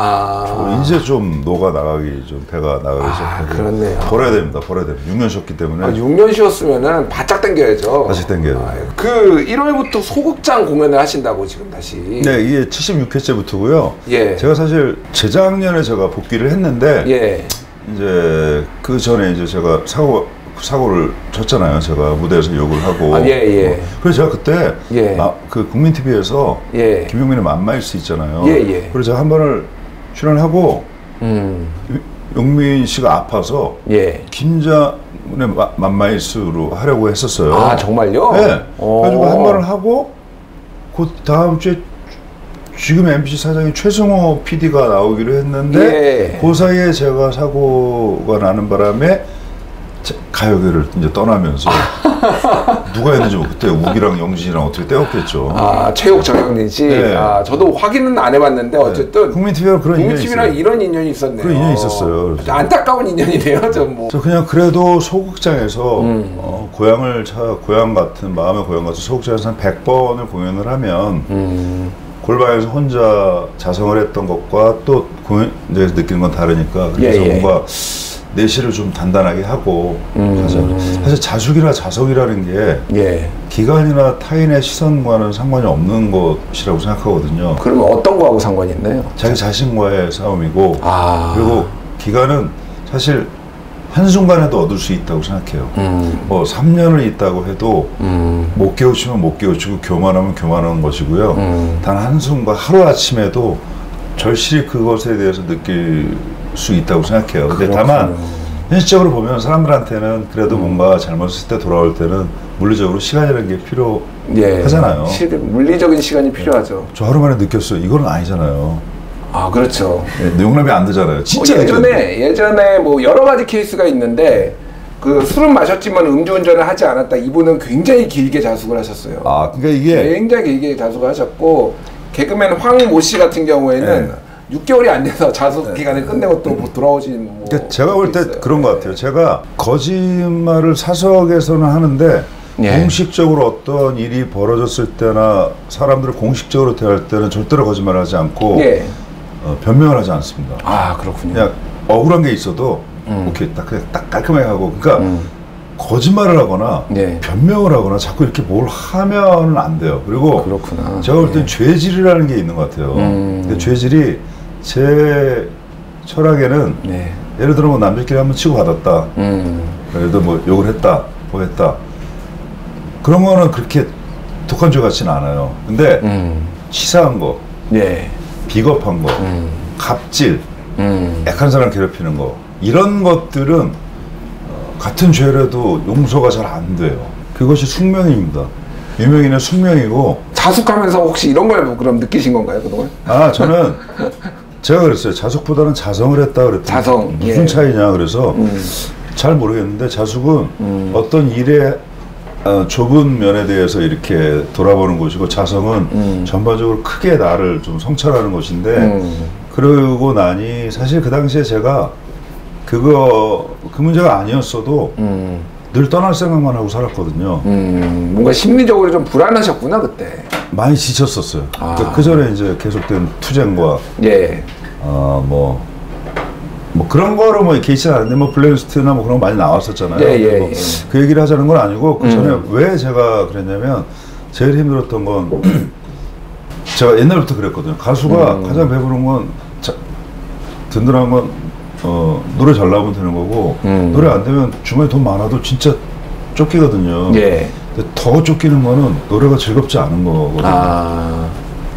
이제 좀 노가 나가기 좀 배가 나가기 시작하고. 그렇네요. 버려야 됩니다. 6년 쉬었기 때문에. 6년 쉬었으면은 바짝 당겨야죠. 다시 당겨요. 그 1월부터 소극장 공연을 하신다고 지금 다시. 네, 이게 76회째부터고요. 제가 사실 재작년에 제가 복귀를 했는데 이제 그 전에 이제 제가 사고를 쳤잖아요. 제가 무대에서 욕을 하고. 그래서 제가 그때 그 국민 TV에서 김용민의 맘마일스 있잖아요. 그래서 제가 한 번을 출연하고 용민 씨가 아파서 김장훈의 맘마일스로 하려고 했었어요. 정말요? 네. 그래가지고 한 번을 하고 그 다음 주에 지금 MBC 사장이 최승호 PD가 나오기로 했는데 그 사이에 제가 사고가 나는 바람에 가요계를 이제 떠나면서 누가 했는지 그때 우기랑 영진이랑 어떻게 떼었겠죠. 최욱 정영진 씨. 저도 확인은 안 해봤는데 어쨌든 국민TV랑 그런 인연이 국민TV랑 이런 인연이 있었네요. 그런 인연이 있었어요. 안타까운 인연이네요, 저 그냥 그래도 소극장에서 고향 같은 마음의 고향 같은 소극장에서 한 100번을 공연을 하면 골방에서 혼자 자성을 했던 것과 또 공연에서 느끼는 건 다르니까 그래서 뭔가 내실을 좀 단단하게 하고 사실 자숙이나 자석이라는 게 기관이나 타인의 시선과는 상관이 없는 것이라고 생각하거든요. 그러면 어떤 거하고 상관이 있나요? 자기 자신과의 싸움이고 그리고 기관은 사실 한순간에도 얻을 수 있다고 생각해요. 뭐 3년을 있다고 해도 못 깨우치면 못 깨우치고 교만하면 교만한 것이고요. 단 한순간 하루아침에도 절실히 그것에 대해서 느낄 수 있다고 생각해요. 근데 다만 현실적으로 보면 사람들한테는 그래도 뭔가 잘못했을 때 돌아올 때는 물리적으로 시간이라는 게 필요하잖아요. 물리적인 시간이 필요하죠. 저 하루 만에 느꼈어요. 이건 아니잖아요. 그렇죠. 용납이 안 되잖아요. 진짜 예전에 뭐 여러 가지 케이스가 있는데 그 술은 마셨지만 음주운전을 하지 않았다. 이분은 굉장히 길게 자숙을 하셨어요. 그러니까 이게 굉장히 길게 자숙을 하셨고, 개그맨 황모 씨 같은 경우에는 6개월이 안 돼서 자숙 기간을 끝내고 또 돌아오신 그러니까 제가 볼 때 그런 것 같아요. 제가 거짓말을 사석에서는 하는데 예. 공식적으로 어떤 일이 벌어졌을 때나 사람들을 공식적으로 대할 때는 절대로 거짓말하지 않고 예. 변명을 하지 않습니다. 아, 그렇군요. 그냥 억울한 게 있어도 오케이 딱 깔끔하게 하고, 그러니까 거짓말을 하거나 예. 변명을 하거나 자꾸 이렇게 뭘 하면은 안 돼요. 그리고 그렇구나. 제가 볼 땐 죄질이라는 게 있는 것 같아요. 근데 죄질이 제 철학에는 네. 예를 들어 뭐 남들끼리 한번 치고 받았다. 예를 들어 뭐 욕을 했다, 뭐 했다. 그런 거는 그렇게 독한 죄 같지는 않아요. 근데 치사한 거, 예. 비겁한 거, 갑질, 약한 사람 괴롭히는 거, 이런 것들은 같은 죄라도 용서가 잘 안 돼요. 그것이 숙명입니다. 유명인의 숙명이고. 자숙하면서 혹시 이런 걸 그럼 느끼신 건가요, 그동안? 아, 저는 제가 그랬어요. 자숙보다는 자성을 했다 그랬더니 자성, 무슨 예. 차이냐 그래서 잘 모르겠는데, 자숙은 어떤 일의 좁은 면에 대해서 이렇게 돌아보는 것이고, 자성은 전반적으로 크게 나를 좀 성찰하는 것인데, 그러고 나니 사실 그 당시에 제가 그 문제가 아니었어도 늘 떠날 생각만 하고 살았거든요. 뭔가 심리적으로 좀 불안하셨구나, 그때. 많이 지쳤었어요. 그 전에 이제 계속된 투쟁과 예. 뭐 그런 거로 뭐 개의치는 않는데, 뭐 블랙리스트나 뭐 그런 거 많이 나왔었잖아요. 예, 예, 뭐 예. 그 얘기를 하자는 건 아니고, 그 전에 왜 제가 그랬냐면, 제일 힘들었던 건 제가 옛날부터 그랬거든요. 가수가 가장 배부른 건 든든한 건 노래 잘 나오면 되는 거고, 노래 안 되면 주머니 돈 많아도 진짜 쫓기거든요. 예. 근데 더 쫓기는 거는 노래가 즐겁지 않은 거거든요. 아.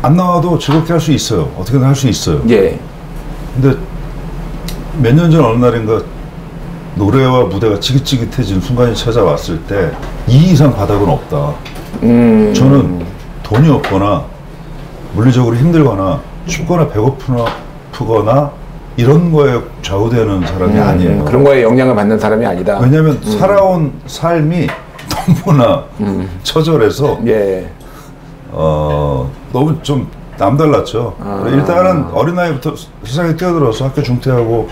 안 나와도 즐겁게 할 수 있어요. 어떻게든 할 수 있어요. 예. 근데 몇 년 전 어느 날인가 노래와 무대가 지긋지긋해진 순간이 찾아왔을 때 이 이상 바닥은 없다. 저는 돈이 없거나 물리적으로 힘들거나 춥거나 배고프거나 이런 거에 좌우되는 사람이 아니에요. 그런 거에 영향을 받는 사람이 아니다. 왜냐하면 살아온 삶이 너무나 처절해서 예. 너무 좀 남달랐죠. 일단은 어린 나이부터 세상에 뛰어들어서 학교 중퇴하고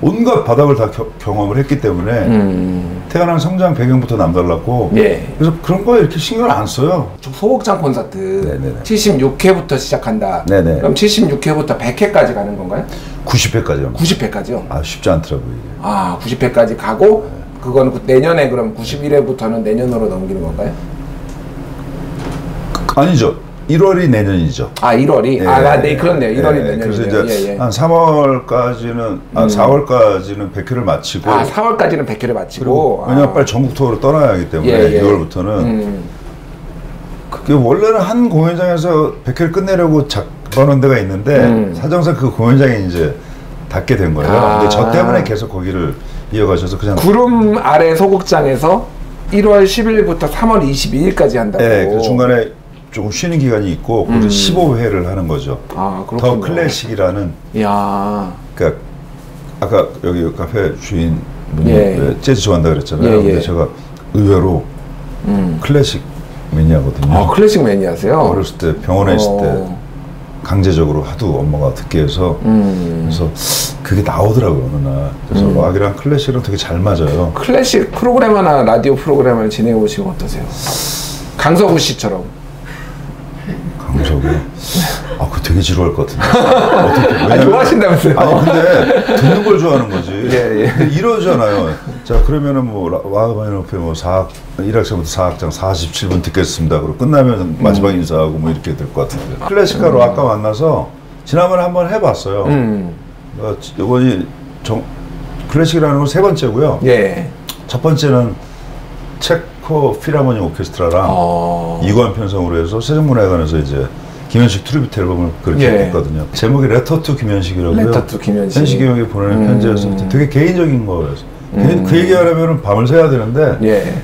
온갖 바닥을 다 경험을 했기 때문에 태어난 성장 배경부터 남달랐고, 예. 그래서 그런 거에 이렇게 신경을 안 써요. 소극장 콘서트 네네네. 76회부터 시작한다. 네네. 그럼 76회부터 100회까지 가는 건가요? 90회까지요. 90회까지요? 아, 쉽지 않더라고요, 이게. 아, 90회까지 가고, 그거는 내년에 그럼 91회부터는 내년으로 넘기는 건가요? 아니죠. 1월이 내년이죠. 아, 1월이? 네, 그렇네요. 1월이 내년이네요. 그래서 이제 예. 한 3월까지는, 4월까지는 100회를 마치고. 4월까지는 100회를 마치고. 왜냐면 빨리 전국 투어로 떠나야 하기 때문에, 예. 6월부터는. 그게 원래는 한 공연장에서 100회를 끝내려고 잡아놓은 데가 있는데, 사정상 그 공연장이 이제 닫게 된 거예요. 근데 저 때문에 계속 거기를 이어가셔서 그냥. 구름 아래 소극장에서 1월 10일부터 3월 22일까지 한다고. 네, 그 중간에 조금 쉬는 기간이 있고, 그래서 15회를 하는 거죠. 아, 그렇군요. 더 클래식이라는. 이야. 그러니까 아까 여기 카페 주인 분이 예. 재즈 좋아한다 그랬잖아요. 예, 예. 근데 제가 의외로 클래식 매니아거든요. 아, 클래식 매니아세요? 어렸을 때 병원에 있을 때 강제적으로 하도 엄마가 듣게 해서 그래서 그게 나오더라고요, 어느 날. 그래서 락이랑 클래식이랑 되게 잘 맞아요. 클래식 프로그래머나 라디오 프로그램을 진행해 보시면 어떠세요? 강서구 씨처럼. 강석이. 그거 되게 지루할 것 같은데. 어떻게, 왜냐면, 좋아하신다면서요? 아니, 근데 듣는 걸 좋아하는 거지. 예. 근데 이러잖아요. 자, 그러면은 뭐, 와그마니노프의 뭐 1학년부터 4학장 47분 듣겠습니다. 그리고 끝나면 마지막 인사하고 뭐 이렇게 될 것 같은데. 클래식하로 아까 만나서 지난번에 한번 해봤어요. 이번이 클래식이라는 건 세 번째고요. 예. 첫 번째는 체코 필하모닉 오케스트라랑 이관 편성으로 해서 세종문화회관에서 이제 김현식 트리뷰트 앨범을 그렇게 했거든요. 제목이 레터 투 김현식이라고요. 레터 투 김현식. 현식이 형이 보내는 편지에서 되게 개인적인 거였어. 그 얘기하려면 밤을 새야 되는데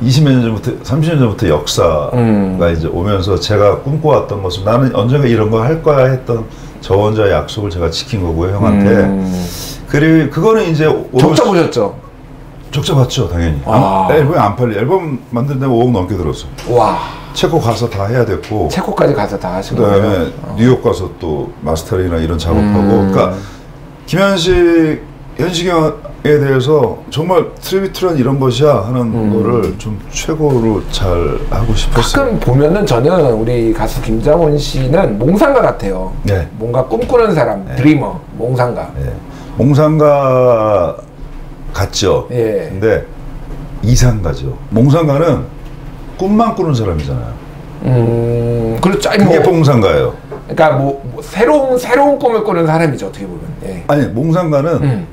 20몇 년 전부터 30년 전부터 역사가 이제 오면서 제가 꿈꿔왔던 것을 나는 언젠가 이런 거 할 거야 했던 저 혼자의 약속을 제가 지킨 거고요, 형한테. 그리고 그거는 이제 적자 보셨죠? 적자 봤죠, 당연히. 앨범이 안 팔려. 앨범 만드는데 5억 넘게 들었어. 와. 체코 가서 다 해야 됐고. 체코까지 가서 다 하신 그다음에 거예요? 뉴욕 가서 또 마스터링이나 이런 작업하고. 그러니까 김현식의 현시경에 대해서 정말 트리뷰트란 이런 것이야 하는 거를 좀 최고로 잘 하고 싶었어요. 가끔 보면은 저는 우리 가수 김장훈 씨는 몽상가 같아요. 네. 뭔가 꿈꾸는 사람, 네. 드리머, 몽상가. 네. 몽상가 같죠. 예. 근데 이상가죠. 몽상가는 꿈만 꾸는 사람이잖아요. 그렇죠. 그게 몽상가예요. 그러니까 뭐 새로운 꿈을 꾸는 사람이죠, 어떻게 보면. 예. 아니, 몽상가는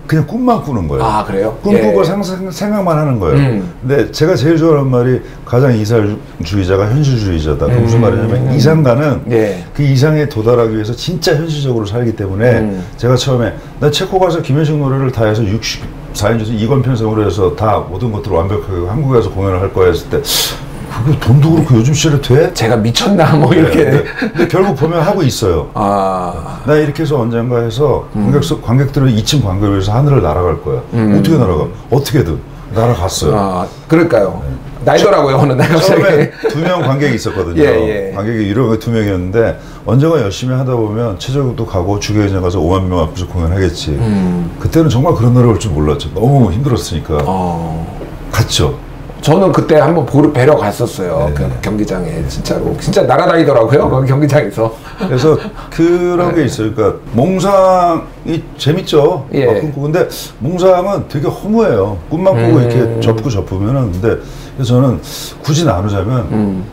그냥 꿈만 꾸는 거예요. 아, 그래요? 꿈꾸고 생각만 하는 거예요. 근데 제가 제일 좋아하는 말이 가장 이상주의자가 현실주의자다. 그 무슨 말이냐면 이상가는 그 이상에 도달하기 위해서 진짜 현실적으로 살기 때문에 제가 처음에 나 체코 가서 김현식 노래를 다 해서 64인조에서 이권 편성으로 해서 다 모든 것들을 완벽하게 한국에 가서 공연을 할 거야 했을 때 그게 돈도 그렇고 요즘 시절에 돼? 제가 미쳤나 뭐 이렇게. 근데 결국 보면 하고 있어요. 나 이렇게 해서 언젠가 해서 관객들은 2층 관객에서 하늘을 날아갈 거야. 어떻게 날아가? 어떻게든 날아갔어요. 그러니까요. 날더라고요 어느 날 갑자기. 처음에 2명 관객이 있었거든요. 관객이 유료가 2명이었는데 언젠가 열심히 하다 보면 최저도 가고 주계회장 가서 5만 명 앞에서 공연하겠지. 그때는 정말 그런 노래 올 줄 몰랐죠. 너무 힘들었으니까. 갔죠. 저는 그때 한번 뵈러 갔었어요. 그 경기장에 진짜로 진짜 날아다니더라고요. 그 경기장에서. 그래서 그런 게 있어요. 그러니까 몽상이 재밌죠. 근데 몽상은 되게 허무해요. 꿈만 꾸고 이렇게 접으면은. 근데 그래서 저는 굳이 나누자면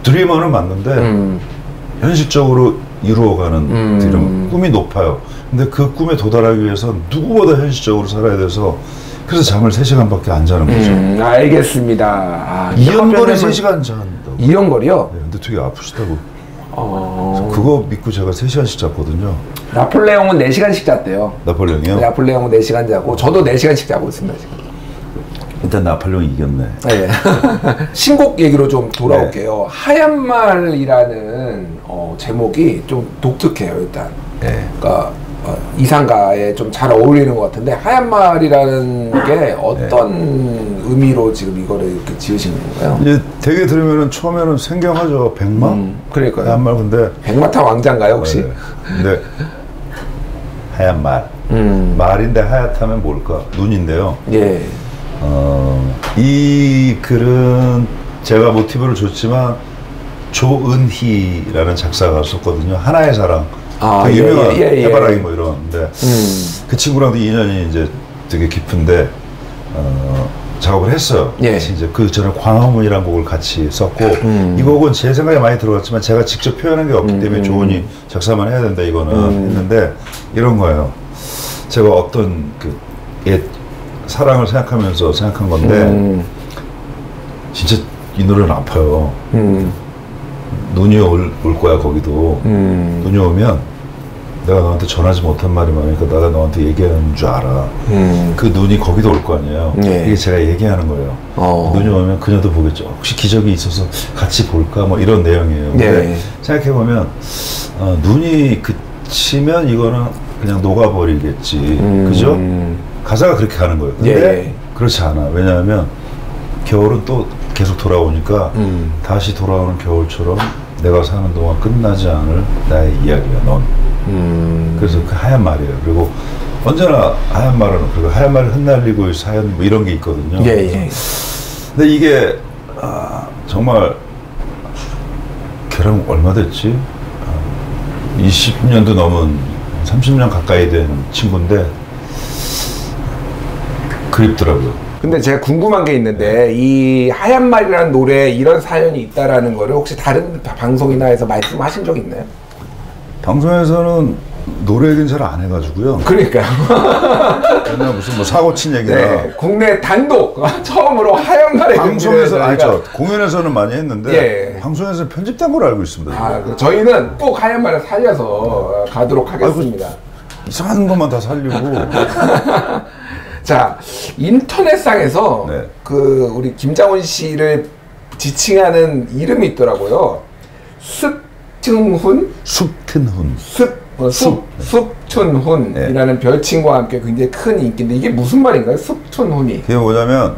드리머는 맞는데 현실적으로 이루어가는 드리머. 꿈이 높아요. 근데 그 꿈에 도달하기 위해서 누구보다 현실적으로 살아야 돼서 그래서 잠을 3시간밖에 안 자는 거죠. 알겠습니다. 이연걸이 3시간 잔다고. 이연걸이요? 네, 근데 되게 아프시다고. 그거 믿고 제가 3시간씩 잤거든요. 나폴레옹은 4시간씩 잤대요. 나폴레옹이요? 나폴레옹은 4시간 자고 저도 4시간씩 자고 있습니다 지금. 일단 나폴레옹이 이겼네. 네. 신곡 얘기로 좀 돌아올게요. 하얀 말이라는 제목이 좀 독특해요 일단. 그러니까 이상가에 좀 잘 어울리는 것 같은데 하얀 말이라는 게 어떤 의미로 지금 이거를 이렇게 지으신 건가요? 이제 되게 들으면은 처음에는 생경하죠. 백마? 그러니까요. 하얀 말. 근데 백마탄 왕자인가요 혹시? 근데 하얀 말. 말인데 하얗다면 뭘까? 눈인데요. 이 글은 제가 모티브를 줬지만 조은희라는 작사가 썼거든요. 하나의 사랑. 되게 유명한 해바라기 뭐 이런데 그 친구랑도 인연이 이제 되게 깊은데 작업을 했어요. 같이 이제 그 전에 광화문이라는 곡을 같이 썼고 이 곡은 제 생각에 많이 들어갔지만 제가 직접 표현한 게 없기 때문에 조은이 작사만 해야 된다 이거는 했는데 이런 거예요. 제가 어떤 그 옛 사랑을 생각하면서 생각한 건데 진짜 이 노래는 아파요. 눈이 올 거야 거기도. 눈이 오면 내가 너한테 전하지 못한 말이 많으니까 내가 너한테 얘기하는 줄 알아. 그 눈이 거기도 올 거 아니에요. 이게 제가 얘기하는 거예요. 눈이 오면 그녀도 보겠죠. 혹시 기적이 있어서 같이 볼까 뭐 이런 내용이에요. 근데 생각해보면 눈이 그치면 이거는 그냥 녹아버리겠지. 그죠? 가사가 그렇게 가는 거예요. 근데 그렇지 않아. 왜냐하면 겨울은 또 계속 돌아오니까 다시 돌아오는 겨울처럼 내가 사는 동안 끝나지 않을 나의 이야기야 넌. 그래서 그 하얀 말이에요. 그리고 언제나 하얀 말은 그리고 하얀 말이 흩날리고 사연 뭐 이런 게 있거든요. 근데 이게 정말 걔랑 얼마 됐지? 20년도 넘은 30년 가까이 된 친구인데 그립더라고요. 근데 제가 궁금한 게 있는데 이 하얀 말이라는 노래에 이런 사연이 있다라는 거를 혹시 다른 방송이나 해서 말씀하신 적 있나요? 방송에서는 노래 얘기는 잘 안 해가지고요. 그러니까요. 옛날 무슨 뭐 사고 친 얘기나 국내 단독 처음으로 하얀 말에 방송에서 아니죠. 공연에서는 많이 했는데 방송에서는 편집된 걸로 알고 있습니다. 저희는 꼭 하얀 말을 살려서 가도록 하겠습니다. 이상한 것만 다 살리고. 자, 인터넷상에서 그 우리 김장훈 씨를 지칭하는 이름이 있더라고요. 습춘훈? 숲튼훈. 습춘훈이라는 별칭과 함께 굉장히 큰 인기인데 이게 무슨 말인가요? 습춘훈이. 그게 뭐냐면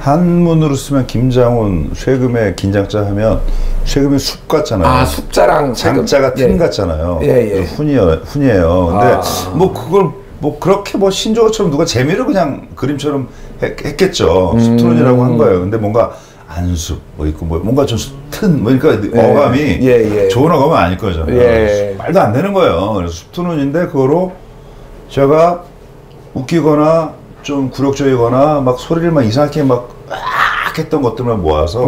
한문으로 쓰면 김장훈, 쇠금의 긴장자 하면 쇠금이 숲 같잖아요. 아, 숲자랑 장자가 틈 같잖아요. 훈이에요. 근데 뭐 그걸 뭐 그렇게 뭐 신조어처럼 누가 재미를 그냥 그림처럼 했겠죠. 숲트론이라고 한 거예요. 근데 뭔가 안숲 뭐 있고 뭐 뭔가 좀 튼 뭐 그러니까 어감이 좋은 어감은 아닐 거잖아요. 말도 안 되는 거예요. 그래서 숲트론인데 그거로 제가 웃기거나 좀 굴욕적이거나 막 소리를 막 이상하게 막 했던 것들만 모아서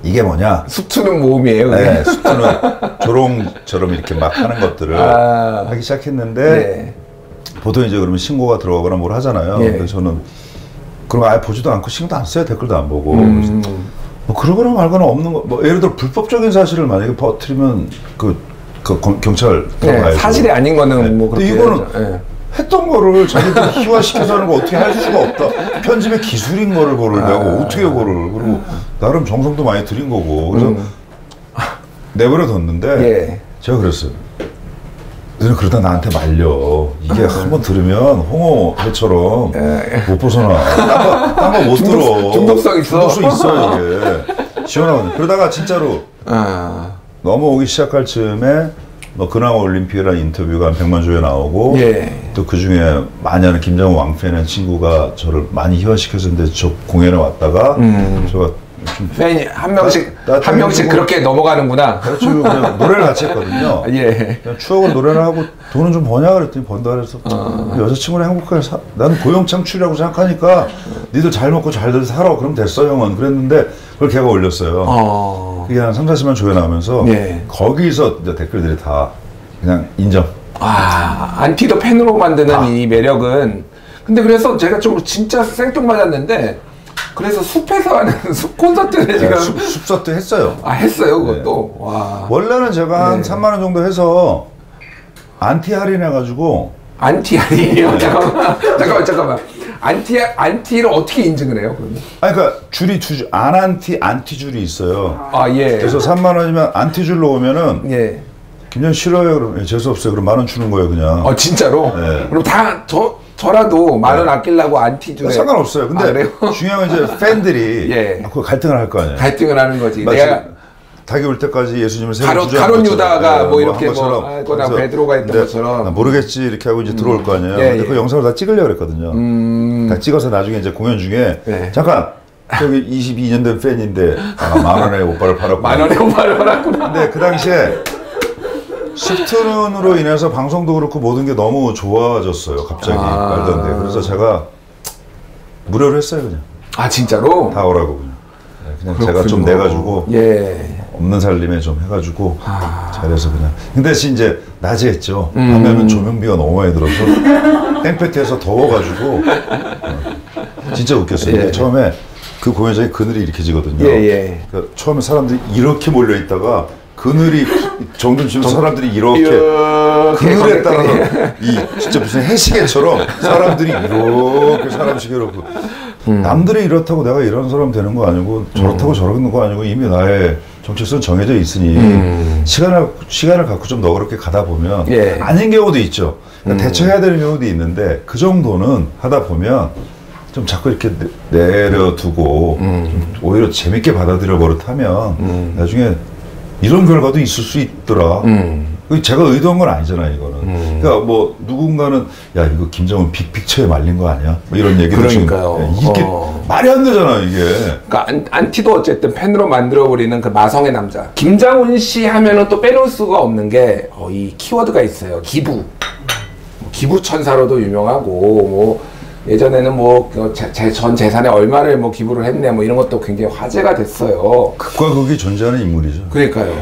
이게 뭐냐? 숲트는 모음이에요. 네, 숲트는 조롱처럼 이렇게 막 하는 것들을 하기 시작했는데 보통 이제 그러면 신고가 들어가거나 뭘 하잖아요. 근데 저는 그런 거 아예 보지도 않고 신경도 안 써요. 댓글도 안 보고. 뭐 그러거나 말거나 없는 거. 뭐 예를 들어 불법적인 사실을 만약에 퍼뜨리면 그 경찰 들어가야죠. 사실이 아닌 거는 뭐 그렇게. 근데 이거는 했던 거를 자기들이 희화시켜서 하는 거 어떻게 할 수가 없다. 편집의 기술인 거를 그걸 내가 어떻게 그거를 그리고 나름 정성도 많이 들인 거고 그래서 내버려 뒀는데 제가 그랬어요. 너는 그러다 나한테 말려. 이게 한번 들으면 홍어회처럼 못 벗어나. 딴 거 못 들어. 중독성 있어. 중독성 있어 이게. 시원하거든. 그러다가 진짜로 넘어오기 시작할 즈음에 뭐 근황 올림픽이라는 인터뷰가 한 100만 조에 나오고 또 그 중에 많이 하는 김정은 왕팬의 친구가 저를 많이 희화시켰었는데 저 공연에 왔다가 제가 팬이 한 명씩 그렇게 넘어가는구나. 그렇죠. 그냥 노래를 같이 했거든요. 그냥 추억을 노래를 하고 돈은 좀 버냐 그랬더니 번다 그래서 여자친구랑 행복하게 나는 고용 창출이라고 생각하니까 니들 잘 먹고 잘들 살아 그럼 됐어 형은 그랬는데 그걸 걔가 올렸어요. 그게 한 3-40만 조회 나오면서 거기서 이제 댓글들이 다 그냥 인정. 안티도 팬으로 만드는 이 매력은 근데 그래서 제가 좀 진짜 생뚱맞았는데 그래서 숲에서 하는 숲 콘서트를 지금 숲서트 했어요. 했어요 그것도. 와. 원래는 제가 한 3만 원 정도 해서 안티 할인해가지고 안티 할인이요? 잠깐만. 안티를 어떻게 인증을 해요? 그러면? 아니 그러니까 줄이 안 안티 줄이 있어요. 그래서 3만 원이면 안티 줄로 오면은 김정 싫어요 그러면 재수 없어요. 그럼 10,000원 주는 거예요 그냥. 진짜로? 그럼 다 저라도 10,000원 아낄라고 안티줄에 상관없어요. 근데 중요한 건 이제 팬들이 그 갈등을 할 거 아니에요. 갈등을 하는 거지. 내가 닭이 올 때까지 예수님을 가론 유다가 뭐 이렇게 뭐 거나 베드로가 했던 것처럼 모르겠지 이렇게 하고 이제 들어올 거 아니에요. 근데 그 영상을 다 찍으려고 그랬거든요. 다 찍어서 나중에 이제 공연 중에 잠깐 저기 22년 된 팬인데 10,000원에 오빠를 팔았구나. 10,000원에 오빠를 팔았구나. 근데 그 당시에 숲트론으로 인해서 방송도 그렇고 모든 게 너무 좋아졌어요. 갑자기 말도 안 돼. 그래서 제가 무료로 했어요 그냥. 진짜로? 다 오라고 그냥 제가 좀 내가지고 없는 살림에 좀 해가지고 잘해서 그냥. 근데 이제 낮에 했죠. 밤에는 조명비가 너무 많이 들어서 땡볕에서 더워가지고 진짜 웃겼어요. 근데 처음에 그 공연장에 그늘이 이렇게 지거든요. 그러니까 처음에 사람들이 이렇게 몰려 있다가 그늘이 정든 지금 사람들이 이렇게 그늘에 따라서 진짜 무슨 해시계처럼 사람들이 이렇게 사람씩 이렇고 남들이 이렇다고 내가 이런 사람 되는 거 아니고 저렇다고 저러는 거 아니고 이미 나의 정체성은 정해져 있으니 시간을 갖고 좀 너그럽게 가다 보면 아닌 경우도 있죠. 그러니까 대처해야 되는 경우도 있는데 그 정도는 하다 보면 좀 자꾸 이렇게 내려두고 좀 오히려 재밌게 받아들여 버릇하면 나중에 이런 결과도 있을 수 있더라. 제가 의도한 건 아니잖아요, 이거는. 그러니까 뭐 누군가는 야 이거 김정은 빅픽처에 말린 거 아니야? 뭐 이런 얘기도 그러니까요. 이게 말이 안 되잖아 이게. 그러니까 안티도 어쨌든 팬으로 만들어버리는 그 마성의 남자. 김장훈 씨 하면은 또 빼놓을 수가 없는 게 이 키워드가 있어요. 기부. 기부 천사로도 유명하고 뭐. 예전에는 뭐 전 재산의 얼마를 뭐 기부를 했네 뭐 이런 것도 굉장히 화제가 됐어요. 극과 극이 존재하는 인물이죠. 그러니까요.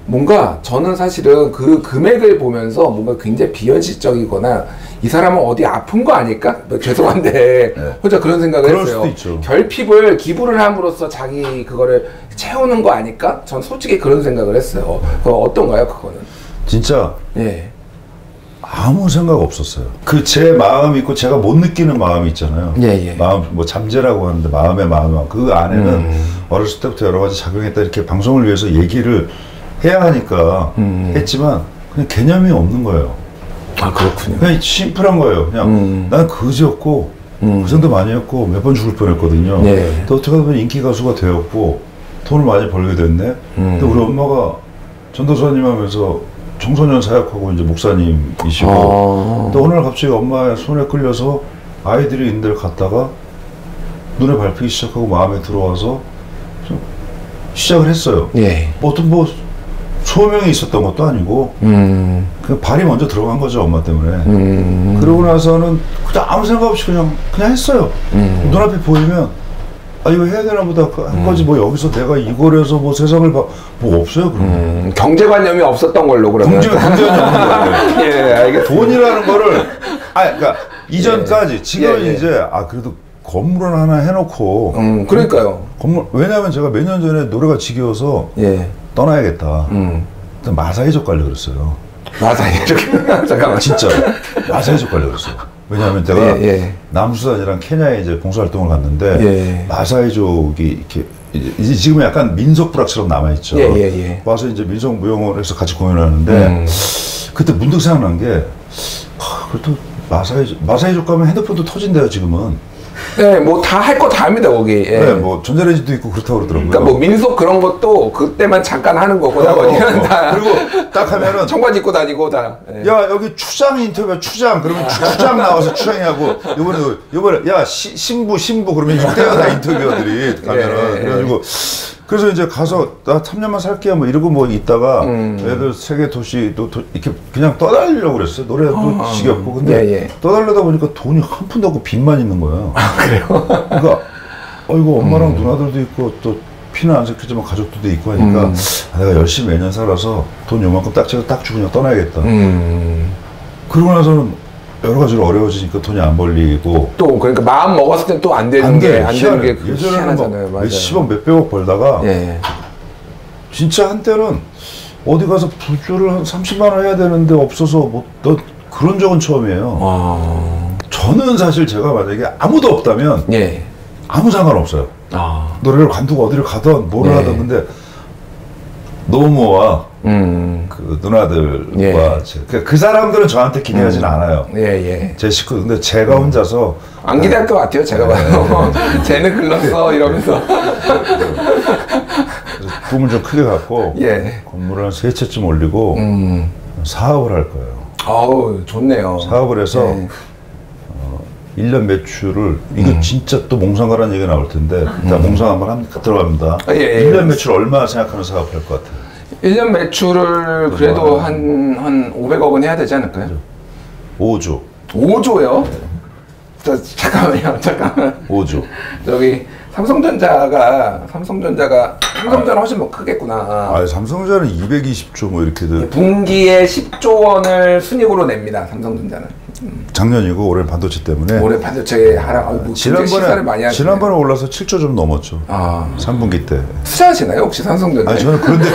뭔가 저는 사실은 그 금액을 보면서 뭔가 굉장히 비현실적이거나 이 사람은 어디 아픈 거 아닐까? 죄송한데 혼자 그런 생각을 그럴 했어요. 수도 있죠. 결핍을 기부를 함으로써 자기 그거를 채우는 거 아닐까? 전 솔직히 그런 생각을 했어요. 어떤가요, 그거는? 진짜. 아무 생각 없었어요. 그 제 마음 있고 제가 못 느끼는 마음이 있잖아요. 마음 뭐 잠재라고 하는데 마음의 마음 그 안에는 어렸을 때부터 여러 가지 작용했다 이렇게 방송을 위해서 얘기를 해야 하니까 했지만 그냥 개념이 없는 거예요. 그렇군요. 그냥 심플한 거예요. 그냥 난 그지였고 고생도 많이 했고 몇 번 죽을 뻔했거든요. 또 어떻게 보면 인기 가수가 되었고 돈을 많이 벌게 됐네. 근데 우리 엄마가 전도사님 하면서 청소년 사역하고 이제 목사님이시고 또 어느 날 갑자기 엄마의 손에 끌려서 아이들이 있는 데를 갔다가 눈에 밟히기 시작하고 마음에 들어와서 시작을 했어요. 예. 어떤 뭐 소명이 있었던 것도 아니고 그냥 발이 먼저 들어간 거죠, 엄마 때문에. 그러고 나서는 그냥 아무 생각 없이 그냥 했어요. 눈앞에 보이면 아 이거 해야 되나 보다 한 거지 뭐 여기서 내가 이걸 해서 뭐 세상을 봐 뭐 없어요. 그러면 경제관념이 없었던 걸로 그러면 경제관념이 없는 거예요. 예, 알겠습니다. 돈이라는 거를 그러니까 이전까지 지금은 이제 그래도 건물을 하나 해놓고 그러니까요. 건물 왜냐하면 제가 몇 년 전에 노래가 지겨워서 떠나야겠다. 마사이족 가려고 그랬어요. 마사이족? 잠깐만. 진짜 마사이족 가려고 그랬어요. 왜냐하면 제가 남수단이랑 케냐에 이제 봉사활동을 갔는데 마사이족이 이렇게 이제 지금은 약간 민속 불악처럼 남아있죠. 와서 이제 민속무용원에서 같이 공연을 하는데 그때 문득 생각난 게 그래도 마사이족 가면 핸드폰도 터진대요 지금은. 네, 뭐 다 할 거 다 합니다 거기. 네, 뭐 전자레인지도 있고 그렇다고 그러더라고요. 그러니까 뭐 민속 그런 것도 그때만 잠깐 하는 거고 나머지는 다. 그리고 딱 하면은 청바지 입고 다니고 다. 야 여기 추장 인터뷰야 추장. 그러면 추장 나와서 추장이하고 이번에 야 신부 그러면 이때가 다 인터뷰어들이 가면은 그래가지고 그래서 이제 가서 나 3년만 살게요 뭐 이러고 뭐 있다가 애들 세계 도시 이렇게 그냥 떠달려고 그랬어요. 노래도 지겹고 근데 떠달려다 보니까 돈이 한 푼도 없고 빚만 있는 거예요. 그래요? 그러니까 이거 엄마랑 누나들도 있고 또 피는 안 섞이지만 가족들도 있고 하니까 내가 열심히 매년 살아서 돈 요만큼 딱 주고 그냥 떠나야겠다. 그러고 나서는 여러 가지로 어려워지니까 돈이 안 벌리고 또 그러니까 마음 먹었을 땐 또 안 되는 게 예전에는 막 몇십억 몇백억 벌다가 진짜 한때는 어디 가서 불주를 한 30만 원 해야 되는데 없어서 너 그런 적은 처음이에요. 저는 사실 제가 만약에 아무도 없다면 아무 상관없어요. 노래를 관두고 어디를 가든 뭐를 하든 근데 노모와 그 누나들과 그 사람들은 저한테 기대하진 않아요. 제 식구 근데 제가 혼자서 안 기대할 것 같아요. 제가 봐요. 쟤는 글렀어 이러면서 꿈을 좀 크게 갖고 건물을 한 3채쯤 올리고 사업을 할 거예요. 아우 좋네요. 사업을 해서 1년 매출을 이거 진짜 또 몽상가라는 얘기가 나올 텐데 일단 몽상 한번 들어갑니다. 1년 매출 얼마 생각하는 사업을 할 것 같아요? 1년 매출을 그래도 한 500억은 해야 되지 않을까요? 5조. 5조요? 잠깐만요. 5조. 저기 삼성전자는 훨씬 뭐 크겠구나. 삼성전자는 220조 뭐 이렇게 분기에 10조 원을 순이익으로 냅니다. 삼성전자는. 작년이고 올해 반도체 때문에. 올해 반도체 하락. 지난번에 올라서 7조 좀 넘었죠. 3분기 때. 투자하시나요 혹시 삼성전자? 저는 그런데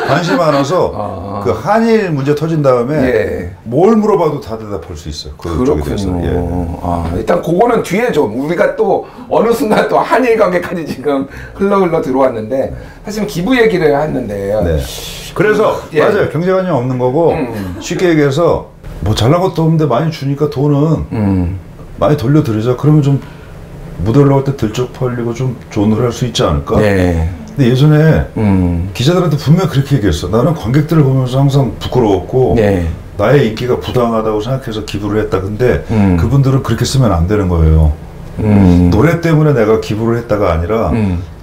관심 많아서 그 한일 문제 터진 다음에 뭘 물어봐도 다 대답할 수 있어요. 그렇군요. 일단 그거는 뒤에 좀 우리가 또 어느 순간 또 한일 관계까지 지금 흘러 들어왔는데 사실 기부 얘기를 했는데요. 그래서 맞아요. 경제관념 없는 거고 쉽게 얘기해서 뭐 잘난 것도 없는데 많이 주니까 돈은 많이 돌려드리자. 그러면 좀 무대 올라갈 때 들쩍 팔리고 좀 좋은 노래 할 수 있지 않을까? 근데 예전에 기자들한테 분명히 그렇게 얘기했어. 나는 관객들을 보면서 항상 부끄러웠고 나의 인기가 부당하다고 생각해서 기부를 했다. 근데 그분들은 그렇게 쓰면 안 되는 거예요. 노래 때문에 내가 기부를 했다가 아니라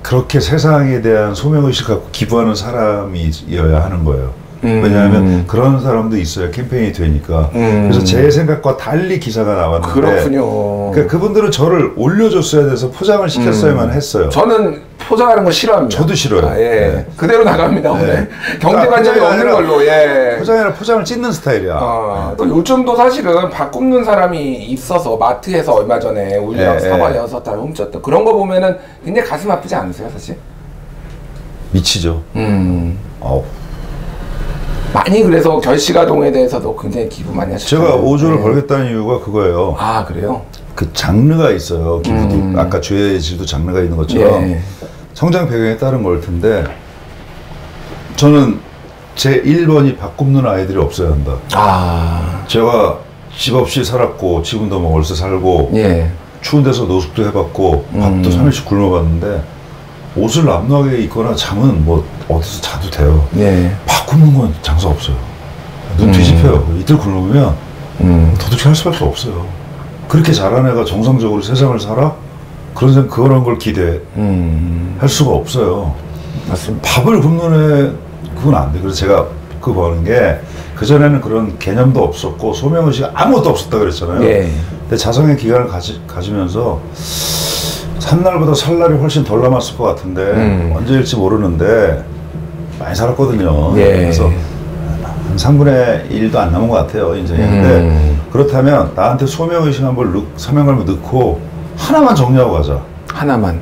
그렇게 세상에 대한 소명의식 갖고 기부하는 사람이어야 하는 거예요. 왜냐하면 그런 사람도 있어야 캠페인이 되니까. 그래서 제 생각과 달리 기사가 나왔는데 그렇군요. 그러니까 그분들은 저를 올려줬어야 돼서 포장을 시켰어야만 했어요. 저는 포장하는 거 싫어합니다. 저도 싫어요. 그대로 나갑니다. 오늘 경제관념이 없는 걸로. 포장이라 포장을 찢는 스타일이야. 또 요즘도 사실은 바꾸는 사람이 있어서 마트에서 얼마 전에 우리랑 사과 6달 훔쳤던 그런 거 보면은 굉장히 가슴 아프지 않으세요 사실? 미치죠. 많이 그래서 결시가동에 대해서도 굉장히 기부 많이 하셨죠. 제가 5조를 벌겠다는 이유가 그거예요. 그래요? 그 장르가 있어요. 기부도 아까 죄의 질도 장르가 있는 것처럼 성장 배경에 따른 걸 텐데 저는 제 1번이 밥 굶는 아이들이 없어야 한다. 제가 집 없이 살았고 지금도 뭐 월세 살고 추운 데서 노숙도 해봤고 밥도 3일씩 굶어봤는데 옷을 남루하게 입거나 잠은 뭐 어디서 자도 돼요. 밥 굶는 건 장사 없어요. 눈 뒤집혀요. 이틀 굶으면 도둑질 할 수밖에 없어요. 그렇게 잘한 애가 정상적으로 세상을 살아? 그런 걸 기대할 수가 없어요. 맞습니다. 밥을 굶는 애 그건 안 돼. 그래서 제가 그 보는 게 그전에는 그런 개념도 없었고 소명의식 아무것도 없었다 그랬잖아요. 예. 근데 자성의 기간을 가지면서 산날보다 살날이 훨씬 덜 남았을 것 같은데 언제일지 모르는데 많이 살았거든요. 예. 그래서 한 3분의 1도 안 남은 것 같아요, 인생에. 근데 그렇다면 나한테 소명의식 사명감을 넣고 하나만 정리하고 가자. 하나만.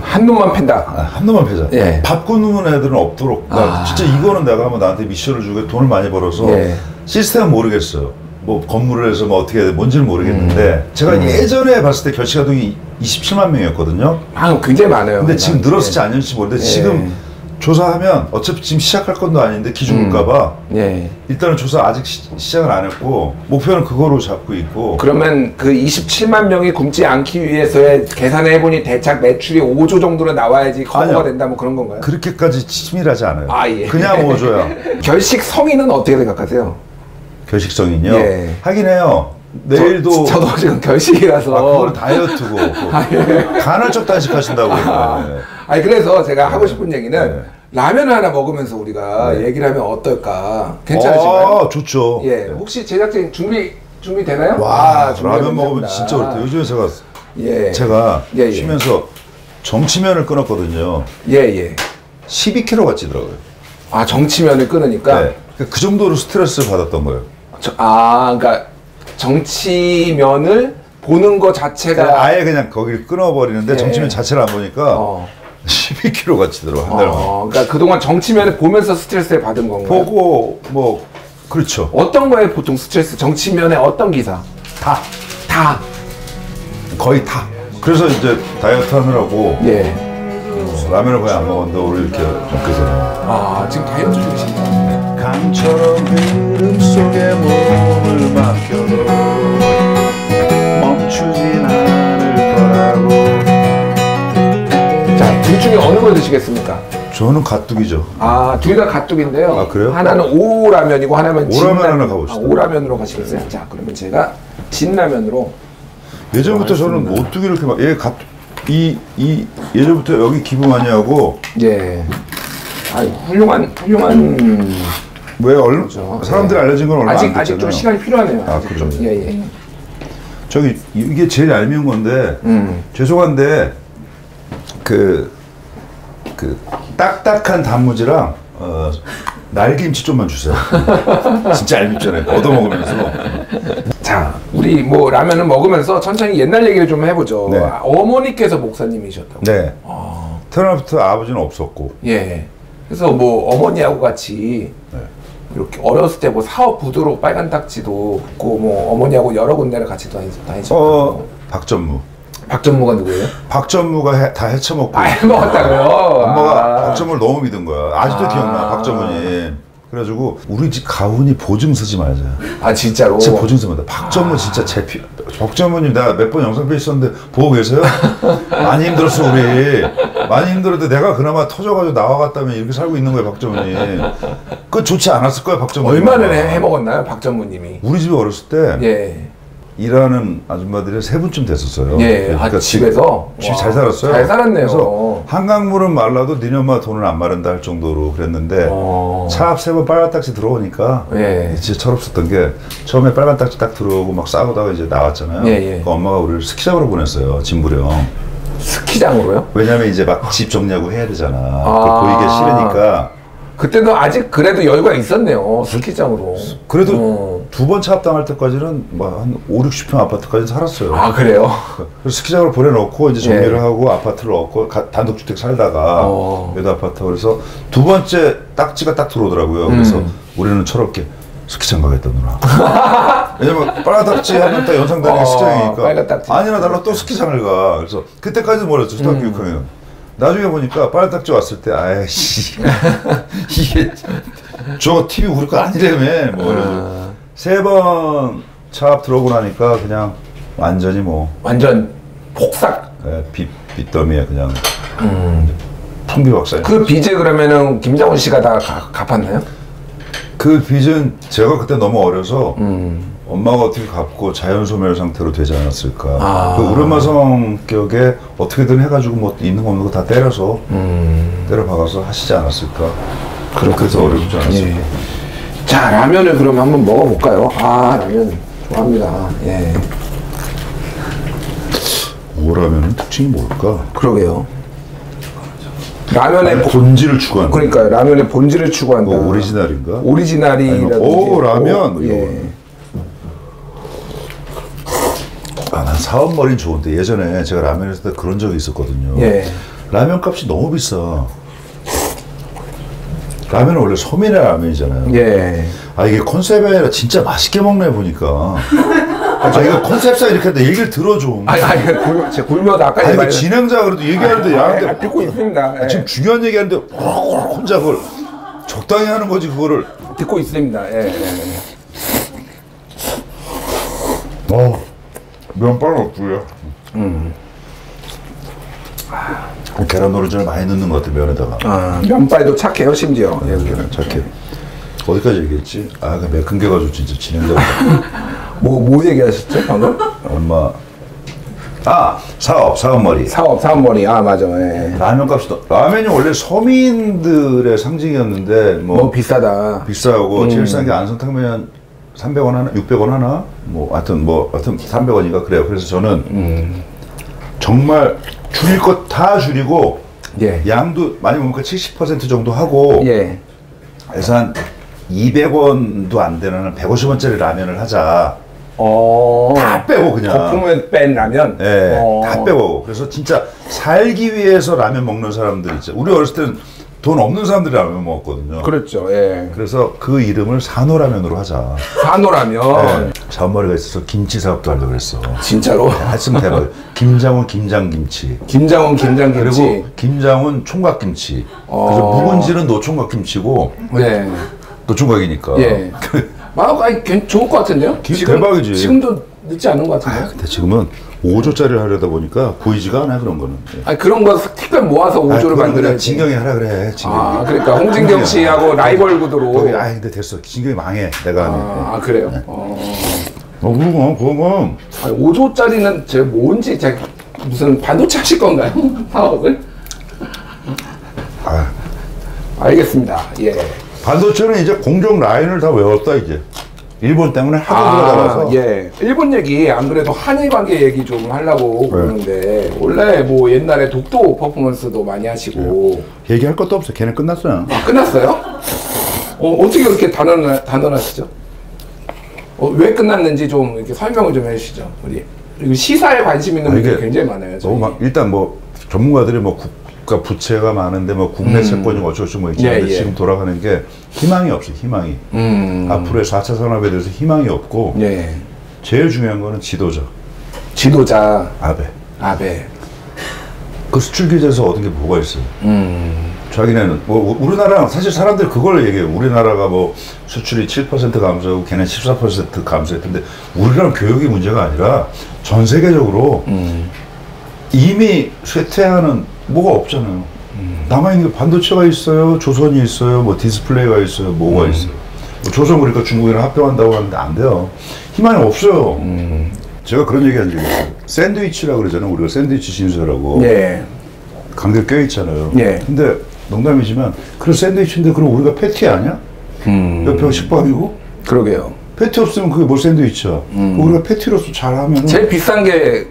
한 놈만 팬다. 한 놈만 패자. 예. 밥 굶는 애들은 없도록. 진짜 이거는 내가 한번 나한테 미션을 주고 돈을 많이 벌어서 시스템은 모르겠어요. 뭐 건물을 해서 뭐 어떻게 해야 돼 뭔지는 모르겠는데 제가 예전에 봤을 때 결식아동이 27만 명이었거든요. 굉장히 많아요. 근데 지금 늘었을지 안 늘었을지 모르는데 지금 조사하면 어차피 지금 시작할 건도 아닌데 기죽을까봐 일단은 조사 아직 시작을 안 했고 목표는 그거로 잡고 있고. 그러면 그 27만 명이 굶지 않기 위해서의 계산을 해보니 대략 매출이 5조 정도로 나와야지 커버가 된다 뭐 그런 건가요? 그렇게까지 치밀하지 않아요. 예. 그냥 5조야. 결식 성인은 어떻게 생각하세요? 결식성인요? 예. 하긴 해요. 내일도 저도 지금 결식이라서 그건 다이어트고 간헐적 단식하신다고. 아니 그래서 제가 하고 싶은 얘기는 라면을 하나 먹으면서 우리가 얘기를 하면 어떨까? 괜찮으신가요? 좋죠. 예. 혹시 제작진 준비되나요? 와, 라면 먹으면 진짜 어렵다. 요즘에 제가 쉬면서 정치면을 끊었거든요. 12kg가 찌더라고요. 정치면을 끊으니까? 네. 그 정도로 스트레스를 받았던 거예요. 그러니까 정치면을 보는 거 자체가 아예 그냥 거기를 끊어버리는데 정치면 자체를 안 보니까 12kg가 찌더라고요. 한 달 만에. 그러니까 그동안 정치면을 보면서 스트레스를 받은 건가요? 보고 뭐 그렇죠. 어떤 거에 보통 스트레스? 정치면에 어떤 기사? 다. 거의 다. 그래서 이제 다이어트 하느라고 라면을 거의 안 먹었는데 오늘 이렇게 먹게 되네요. 지금 다이어트 중이신가요? 강처럼 흐름 속에 몸을 맡겨도 멈추진 않을 거라고. 자, 둘 중에 어느 걸 드시겠습니까? 저는 가뚝이죠. 둘 다 가뚝인데요. 그래요? 하나는 오라면이고 하나는 오라면 하나 가봅시다. 오라면으로 가시겠어요? 자, 그러면 제가 진라면으로. 예전부터 저는 오뚜기를 이렇게 막 예전부터 여기 기부 많이 하고. 훌륭한. 왜 사람들이 알려진 건 얼마 안 됐잖아요. 아직 좀 시간이 필요하네요. 그렇죠. 저기 이게 제일 얄미운 건데 죄송한데 그 딱딱한 단무지랑 날김치 좀만 주세요. 진짜 얄밉잖아요. 얻어먹으면서. 자, 우리 뭐 라면을 먹으면서 천천히 옛날 얘기를 좀 해보죠. 어머니께서 목사님이셨다고. 네. 태어나부터 아버지는 없었고. 그래서 뭐 어머니하고 같이 이렇게 어렸을 때 뭐 사업 부도로 빨간 딱지도 붙고 뭐 어머니하고 여러 군데를 같이 다니셨고. 박전무가 누구예요? 박전무가 다 헤쳐먹고. 해먹었다고요? 엄마가 박전무를 너무 믿은 거야. 아직도 기억나, 박전무님. 그래가지고 우리 집 가훈이 보증 쓰지 말자. 진짜로? 진짜 보증 쓰면 돼. 박전무 진짜 박전무님 내가 몇 번 영상편에 있었는데 보고 계세요? 많이 힘들었어 우리. 많이 힘들었는데 내가 그나마 터져가지고 나와갔다면 이렇게 살고 있는 거예요 박전무님. 그거 좋지 않았을 거야 박전무. 얼마나 해먹었나요 박전무님이? 우리 집에 어렸을 때 일하는 아줌마들이 3분쯤 됐었어요. 그러니까 집에서? 집이 잘 살았어요. 잘 살았네요. 그래서 한강물은 말라도 니네 엄마 돈을 안 마른다 할 정도로 그랬는데 차 앞 3번 빨간 딱지 들어오니까 진짜 철없었던 게 처음에 빨간 딱지 딱 들어오고 막 싸우다가 이제 나왔잖아요. 그 엄마가 우리를 스키장으로 보냈어요. 진부령. 스키장으로요? 왜냐면 이제 막 집 정리하고 해야 되잖아. 그걸 보이기 싫으니까. 그때도 아직 그래도 여유가 있었네요. 스키장으로. 그래도 2번 차압당할 때까지는 뭐 한 50, 60평 아파트까지 살았어요. 그래요? 그래서 스키장을 보내놓고 이제 정리를 하고 아파트를 얻고 단독주택 살다가 여도 아파트. 그래서 2번째 딱지가 딱 들어오더라고요. 그래서 우리는 철없게 스키장 가겠다 누나. 왜냐면 빨간 딱지 하면 딱 연상 다니는 스키장이니까. 빨간 딱지. 아니나 달라 또 스키장을 가. 그래서 그때까지는 몰랐죠. 초등학교 6학년. 나중에 보니까 빨간 딱지 왔을 때 아이씨 이게 저거 TV 우리 거 아니라며 뭐 3번 차 앞 들어오고 나니까 그냥 완전히 완전 폭삭. 빚더미에 그냥 풍비박산. 그 빚을 그러면은 김장훈 씨가 다 갚았나요? 그 빚은 제가 그때 너무 어려서 엄마가 어떻게 갚고 자연 소멸 상태로 되지 않았을까. 그 우르마 성격에 어떻게든 해가지고 뭐 있는 거 없는 거 다 때려서 때려 박아서 하시지 않았을까. 그래서 어렵지 않았을까. 예. 자, 라면을 그럼 한번 먹어볼까요? 아, 라면 좋아합니다. 예. 오라면은 특징이 뭘까? 그러게요. 라면의 본질을 추구한다. 그러니까요. 라면의 본질을 추구한다. 뭐 오리지널인가? 오리지널이라든지. 오, 라면. 예. 난 사업머리는 좋은데 예전에 제가 라면 했을 때 그런 적이 있었거든요. 예. 라면 값이 너무 비싸. 라면은 원래 소민의 라면이잖아요. 예. 아, 이게 컨셉이 아니라 진짜 맛있게 먹네 보니까. 이거 컨셉상 이렇게 하는데 얘기를 들어 좀. 제가 굴며도 아까 이거 진행자 그래도 얘기하는데 야한테 듣고 있습니다. 지금 중요한 얘기하는데 혼자 그걸 적당히 하는 거지 그거를. 듣고 있습니다. 예. 면발 없고요. 계란 노른자를 많이 넣는 것 같아 면에다가. 면발도 착해요 심지어. 예, 계란 착해. 어디까지 얘기했지? 그 매큰 게 가지고 진짜 진행자가. 뭐 얘기하셨죠 방금? 엄마. 사업머리. 사업머리. 맞아. 예. 라면 값이 라면이 원래 서민들의 상징이었는데 뭐 비싸다. 비싸고 제일 싼 게 안성탕면 300원 하나, 600원 하나, 하여튼 300원인가 그래요. 그래서 저는 정말 줄일 것 다 줄이고 예. 양도 많이 먹으니까 70% 정도 하고 예. 그래서 한 200원도 안 되는 150원짜리 라면을 하자. 다 빼고 그냥. 거품을 뺀 라면? 네, 다 빼고. 그래서 진짜 살기 위해서 라면 먹는 사람들 있죠. 우리 어렸을 때는 돈 없는 사람들이 라면 먹었거든요. 그렇죠. 예. 그래서 그 이름을 산호라면으로 하자. 산호라면? 네. 사업머리가 있어서 김치 사업도 하려고 그랬어. 진짜로? 했으면 대박. 김장훈 김장김치. 김장훈 김장김치. 그리고 김장훈 총각김치. 그래서 묵은지는 노총각김치고. 네. 노총각이니까. 예. 좋을 것 같은데요? 대박이지. 지금도 늦지 않은 것 같은데요? 근데 지금은 5조짜리를 하려다 보니까 보이지가 않아 그런 거는. 그런 거 특별 모아서 5조를 만들어야지. 진경이 하라 그래. 진경이. 그러니까 홍진경 씨하고 라이벌 구도로. 근데 됐어. 진경이 망해. 내가 하면. 그래요? 네. 그건 5조짜리는 제가 뭔지 제가 무슨 반도체 하실 건가요? 사업을? 알겠습니다. 예. 반도체는 이제 공정 라인을 다 외웠다 이제. 일본 때문에 하도 들어가서. 예. 일본 얘기 안 그래도 한일 관계 얘기 좀 하려고 그러는데 원래 뭐 옛날에 독도 퍼포먼스도 많이 하시고. 얘기할 것도 없어. 걔는 끝났어요. 끝났어요? 어떻게 그렇게 단언하시죠? 왜 끝났는지 좀 이렇게 설명을 좀 해주시죠. 우리 시사에 관심 있는 분들이 굉장히 많아요. 일단 전문가들이 국가 부채가 많은데 국내 채권이 어쩌고 뭐 있잖아요. 지금 돌아가는 게 희망이 없어. 희망이. 앞으로의 4차 산업에 대해서 희망이 없고. 제일 중요한 거는 지도자. 아베. 그 수출 규제에서 얻은 게 뭐가 있어요? 자기네는 우리나라랑 사실 사람들이 그걸 얘기해요. 우리나라가 수출이 7% 감소하고 걔는 14% 감소했던데 우리랑 교육이 문제가 아니라 전 세계적으로 이미 쇠퇴하는 뭐가 없잖아요. 남아있는 게 반도체가 있어요, 조선이 있어요, 디스플레이가 있어요, 뭐가 있어요. 조선 그러니까 중국이랑 합병한다고 하는데 안 돼요. 희망이 없어요. 제가 그런 얘기 한 적이 있어요. 샌드위치라고 그러잖아요. 우리가 샌드위치 신세라고. 강대 껴있잖아요. 근데 농담이지만 그런 샌드위치인데 그럼 우리가 패티 아니야? 옆에 식빵이고? 그러게요. 패티 없으면 그게 뭘 샌드위치야. 우리가 패티로서 잘하면 제일 비싼 게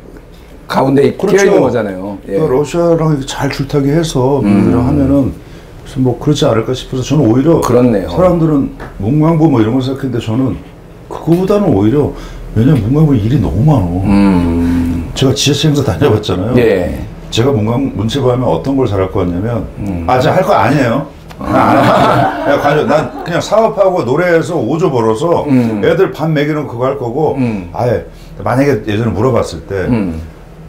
가운데 끼어있는 거잖아요. 러시아랑 잘 줄타기 해서 미국이랑 하면은 그렇지 않을까 싶어서 저는 오히려 그렇네요. 사람들은 문광부 이런 걸 생각했는데 저는 그거보다는 오히려 왜냐면 문광부 일이 너무 많어. 제가 지자체 행사 다녀봤잖아요. 제가 문체부 하면 어떤 걸 잘할 것 같냐면 제가 할 거 아니에요. 난 그냥 사업하고 노래해서 5조 벌어서 애들 밥 먹이는 그거 할 거고 아예 만약에 예전에 물어봤을 때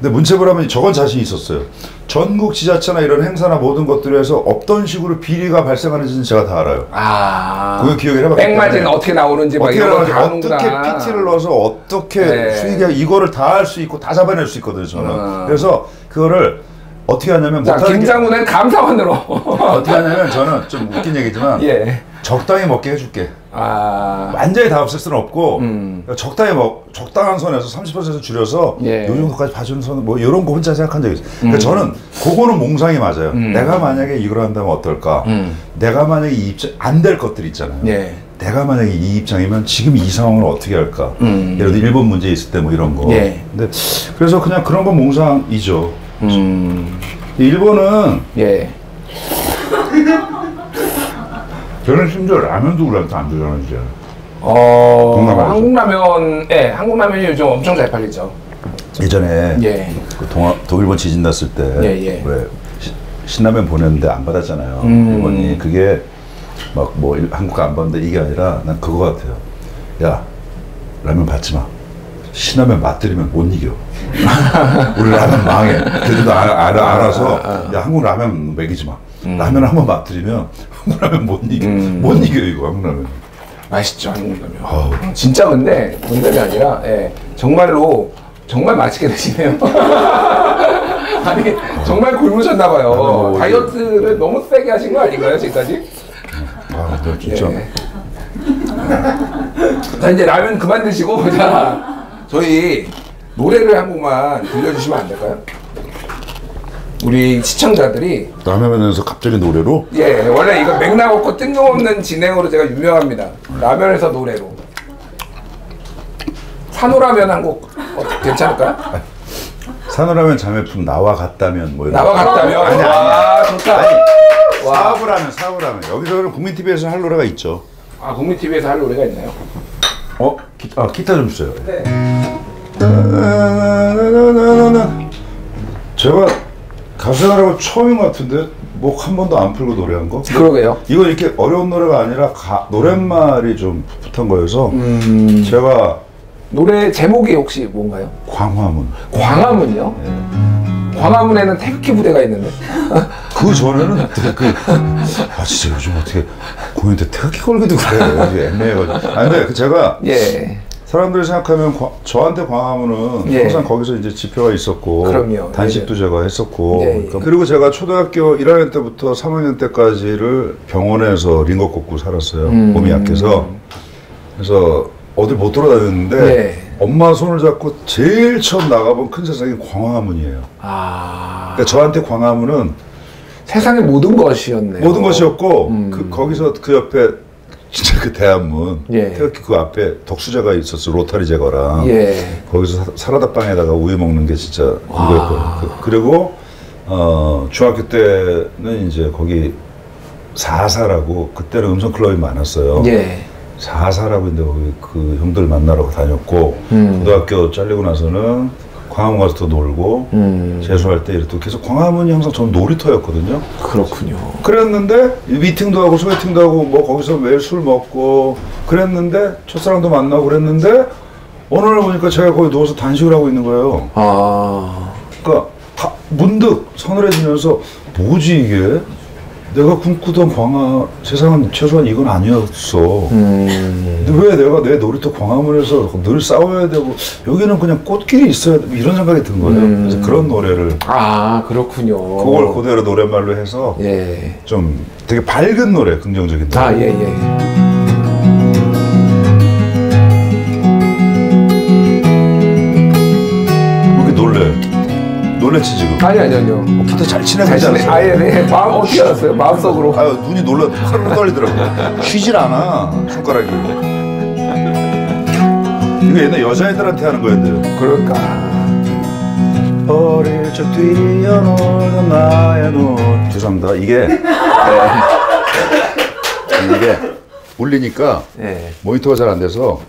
근데 문체부라면 저건 자신이 있었어요. 전국 지자체나 이런 행사나 모든 것들에서 어떤 식으로 비리가 발생하는지는 제가 다 알아요. 그거 기억을 해봤기 때문에 백마진 어떻게 나오는지 어떻게 PT를 넣어서 어떻게 수익이 이거를 다 할 수 있고 다 잡아낼 수 있거든요. 저는. 그래서 그거를 어떻게 하냐면 자, 김장훈은 감사원으로. 어떻게 하냐면 저는 좀 웃긴 얘기지만 예. 적당히 먹게 해줄게. 아. 완전히 다 없앨 수는 없고 적당히 적당한 선에서 30% 줄여서 예. 요 정도까지 봐주는 선 뭐 이런 거 혼자 생각한 적이 있어요. 그러니까 저는 그거는 몽상이 맞아요. 내가 만약에 이걸 한다면 어떨까? 내가 만약에 이 입장 안 될 것들 있잖아요. 예. 내가 만약에 이 입장이면 지금 이 상황을 어떻게 할까? 예를 들어 일본 문제 있을 때 뭐 이런 거. 예. 근데 그래서 그냥 그런 건 몽상이죠. 일본은 예. 저는 심지어 라면도 우리한테 안 주잖아요, 이제. 한국 라면, 예, 한국 라면이 요즘 엄청 잘 팔리죠. 예전에 예. 그 독일본 지진 났을 때 예. 왜 신라면 보냈는데 안 받았잖아요. 일본이 그게 막 뭐 한국 안 받는데 이게 아니라 난 그거 같아요. 야, 라면 받지 마. 신라면 맛들이면 못 이겨. 우리 라면 망해. 걔들도 알아서 야, 한국 라면 먹이지 마. 라면 한번 맛들이면 한국 라면 못 이겨. 못 이겨 이거 한국 라면. 맛있죠, 한국 라면. 진짜 근데 농담이 아니라 예, 정말로 정말 맛있게 드시네요. 아니 정말 굶으셨나 봐요. 다이어트를 너무 세게 하신 거 아닌가요, 지금까지? 아, 네, 진짜. 예. 자, 이제 라면 그만 드시고 자, 저희 노래를 한 곡만 들려주시면 안 될까요? 우리 시청자들이 라면에서 갑자기 노래로? 예, 원래 이거 맥락 없고 뜬금없는 진행으로 제가 유명합니다. 라면에서 노래로. 산호라면 한 곡 괜찮을까요? 산호라면 자매품 나와 같다면 뭐 이런 나와 같다면? 아니, 와, 좋다. 아니, 와. 사업을 하면 여기서는 국민TV에서 할 노래가 있죠. 아, 국민TV에서 할 노래가 있나요? 기타 좀 주세요. 네. 제가 가수하라고 처음인 것 같은데 목 한 번도 안 풀고 노래한 거? 그러게요. 이거 이렇게 어려운 노래가 아니라 노랫말이 좀 풋풋한 거여서 제가 노래 제목이 혹시 뭔가요? 광화문. 광화문이요? 네. 광화문에는 태극기 부대가 있는데. 그 전에는 진짜 요즘 어떻게 공연 때 태극기 걸기도 그래. 애매해가지고. 근데 제가 예. 사람들이 생각하면 저한테 광화문은 예. 항상 거기서 이제 집회가 있었고 그럼요. 단식도 예. 제가 했었고 예. 그리고 제가 초등학교 1학년 때부터 3학년 때까지를 병원에서 링거 꽂고 살았어요. 몸이 약해서. 그래서 어딜 못 돌아다녔는데 예. 엄마 손을 잡고 제일 처음 나가본 큰 세상이 광화문이에요. 그러니까 저한테 광화문은 세상의 모든 것이었네요. 모든 것이었고 거기서 그 옆에 진짜 그 대한문 예. 태극기 그 앞에 덕수제가 있었어. 로타리 제거랑 예. 거기서 사라다 빵에다가 우유 먹는 게 진짜 이거였거든요. 그리고 중학교 때는 이제 거기 사사라고 그때는 음성 클럽이 많았어요. 예. 사사라고 있는데 거기 그 형들 만나러 다녔고 고등학교 잘리고 나서는 광화문 가서 또 놀고 재수할 때 이렇게 계속 광화문이 항상 저는 놀이터였거든요. 그렇군요. 그랬는데 미팅도 하고 소개팅도 하고 뭐 거기서 매일 술 먹고 그랬는데 첫사랑도 만나고 그랬는데 어느 날 보니까 제가 거기 누워서 단식을 하고 있는 거예요. 그러니까 문득 서늘해지면서 뭐지 이게? 내가 꿈꾸던 세상은 최소한 이건 아니었어. 근데 왜 내가 내 놀이터 광화문에서 늘 싸워야 되고 여기는 그냥 꽃길이 있어야 돼 이런 생각이 든 거예요. 그래서 그런 노래를 그렇군요. 그걸 그대로 노랫말로 해서 예. 좀 되게 밝은 노래, 긍정적인 노래. 예. 왜 이렇게 놀랬지 지금? 아니요. 기타 잘 치는 거지 않았어? 네. 마음 어떻게 알았어요? 마음속으로. 눈이 파르르 떨리더라고. 쉬질 않아 손가락이. 이거 옛날 여자애들한테 하는 거였는데. 그럴까. 어릴 적 뛰어놀던 나의 눈. 죄송합니다. 이게 울리니까 모니터가 잘 안 돼서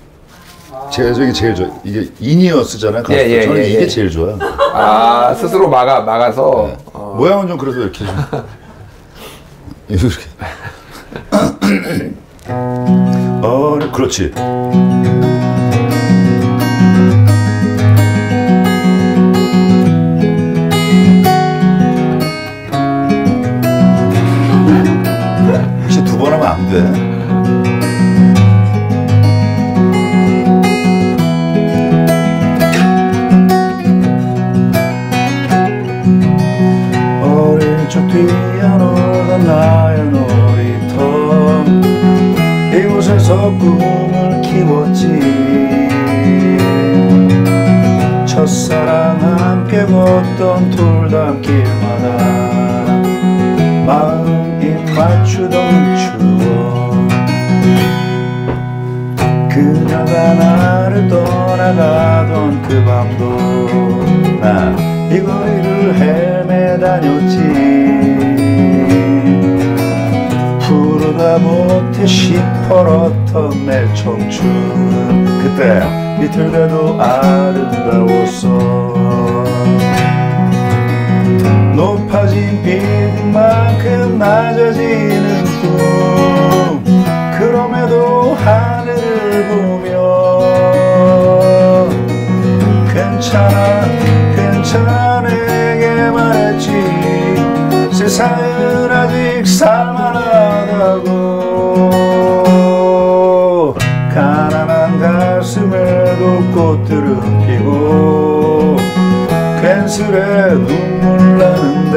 저기 제일 좋아. 이게 인이어스잖아요. 예. 저는 이게 제일 좋아요. 스스로 막아서. 네. 모양은 좀 그래도 이렇게 이렇게. 그렇지. 혹시 두 번 하면 안 돼? 걷던 돌담길마다 마음 입 맞추던 추억 그녀가 나를 떠나가던 그 밤도 난 이 거리를 헤매 다녔지 부르다 못해 시퍼렇던 내 청춘 그때 비틀대도 아름다웠어 높아진 빌딩만큼 낮아지는 꿈 그럼에도 하늘을 보며 괜찮아 내게 말했지 세상은 아직 살만하다고 가난한 가슴에도 꽃들은 피고 괜스레 눈물 나는데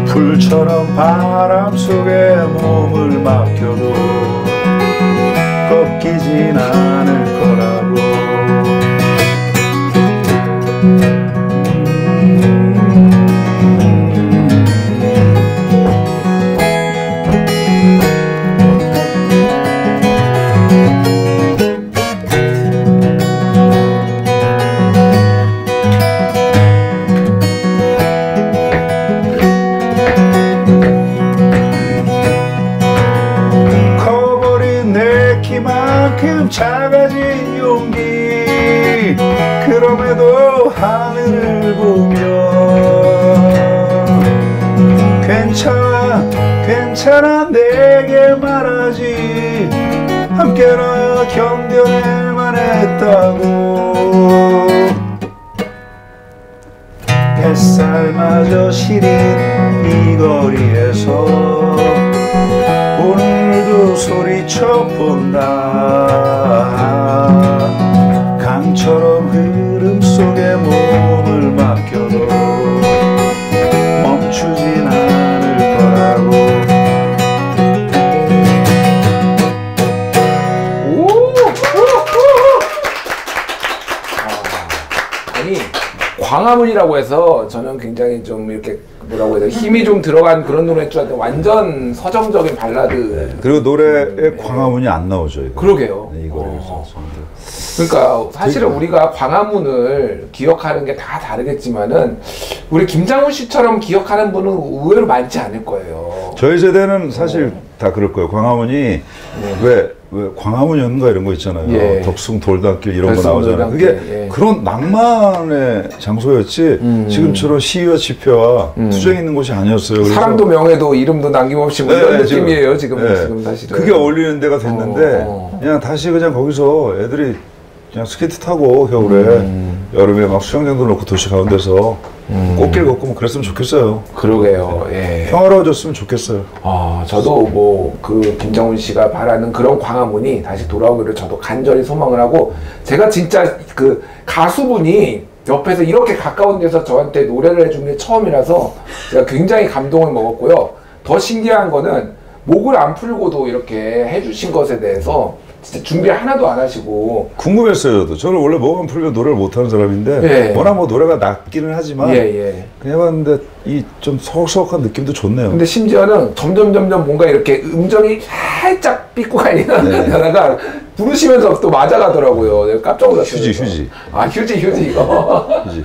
불처럼 바람 속에 몸을 맡겨도 꺾이진 않을 거라고 작아진 용기 그럼에도 하늘을 보며 괜찮아 내게 말하지 함께나 견뎌낼만 했다고 햇살마저 시린 이 거리에서 오늘도 소리쳐 본다 강처럼 흐름 속에 몸을 맡겨도 멈추진 않을 거라고 아니 광화문이라고 해서 저는 굉장히 좀 이렇게 뭐라고 해야 돼 힘이 좀 들어간 그런 노래인 줄 알았는데 완전 서정적인 발라드. 네. 그리고 노래에 광화문이 안 나오죠. 이거. 그러게요. 네, 이거에서. 그러니까 사실은 우리가 광화문을 기억하는 게 다 다르겠지만은 우리 김장훈 씨처럼 기억하는 분은 의외로 많지 않을 거예요. 저희 세대는 사실 다 그럴 거예요. 광화문이 왜 광화문연가 이런 거 있잖아요. 예. 덕숭 돌담길 이런 거 나오잖아요. 그게 예. 그런 낭만의 장소였지 지금처럼 시위와 집회와 투쟁 있는 곳이 아니었어요. 그래서 사랑도 명예도 이름도 남김없이 뭐 이런 느낌이에요. 지금 사실은. 그게 어울리는 데가 됐는데 그냥 다시 그냥 거기서 애들이 그냥 스케이트 타고 겨울에 여름에 막 수영장도 놓고 도시 가운데서 꽃길 걷고 뭐 그랬으면 좋겠어요. 그러게요. 예. 평화로워졌으면 좋겠어요. 저도 뭐 그 김장훈 씨가 바라는 그런 광화문이 다시 돌아오기를 저도 간절히 소망을 하고 제가 진짜 그 가수분이 옆에서 이렇게 가까운 데서 저한테 노래를 해준 게 처음이라서 제가 굉장히 감동을 먹었고요. 더 신기한 거는 목을 안 풀고도 이렇게 해주신 것에 대해서 진짜 준비 하나도 안 하시고 궁금했어요. 저도. 저는 원래 목만 풀면 노래를 못하는 사람인데 워낙 뭐 노래가 낮기는 하지만 그냥 해봤는데 이 좀 서걱서걱한 느낌도 좋네요. 근데 심지어는 점점 뭔가 이렇게 음정이 살짝 삐꾸 가다가 부르시면서 또 맞아가더라고요. 내가 깜짝 놀랐어요. 휴지. 휴지 이거. 휴지.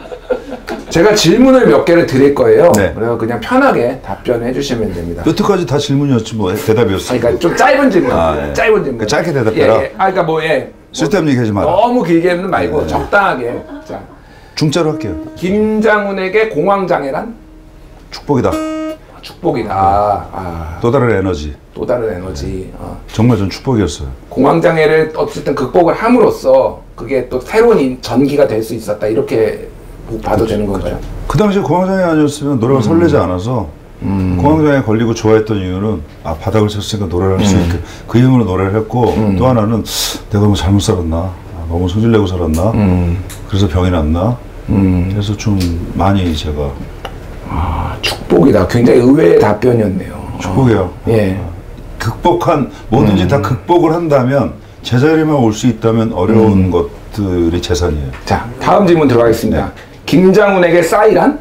제가 질문을 몇 개를 드릴 거예요. 그래서 그냥 편하게 답변해 주시면 됩니다. 여태까지 다 질문이었지 뭐 대답이었어요. 그러니까 좀 짧은 질문. 짧은 질문. 짧게 대답해라. 그러니까 쓸데없는 얘기 하지 마라. 너무 길게는 말고 적당하게. 자, 중짜로 할게요. 김장훈에게 공황장애란? 축복이다. 축복이다. 또 다른 에너지. 또 다른 에너지. 정말 전 축복이었어요. 공황장애를 어쨌든 극복을 함으로써 그게 또 새로운 전기가 될 수 있었다. 이렇게 봐도 되는 건가요? 그 당시에 공황장애 아니었으면 노래가 설레지 않아서 공황장애에 걸리고 좋아했던 이유는 바닥을 쳤으니까 노래를 할 수 있게 그 이유로 노래를 했고 또 하나는 내가 너무 잘못 살았나 너무 소질내고 살았나 그래서 병이 났나 그래서 좀 많이 제가 축복이다. 굉장히 의외의 답변이었네요. 축복이에요. 뭐든지 다 극복을 한다면 제자리만 올 수 있다면 어려운 것들을 가족들이 재산이에요. 자, 다음 질문 들어가겠습니다. 네. 김장훈에게 싸이란?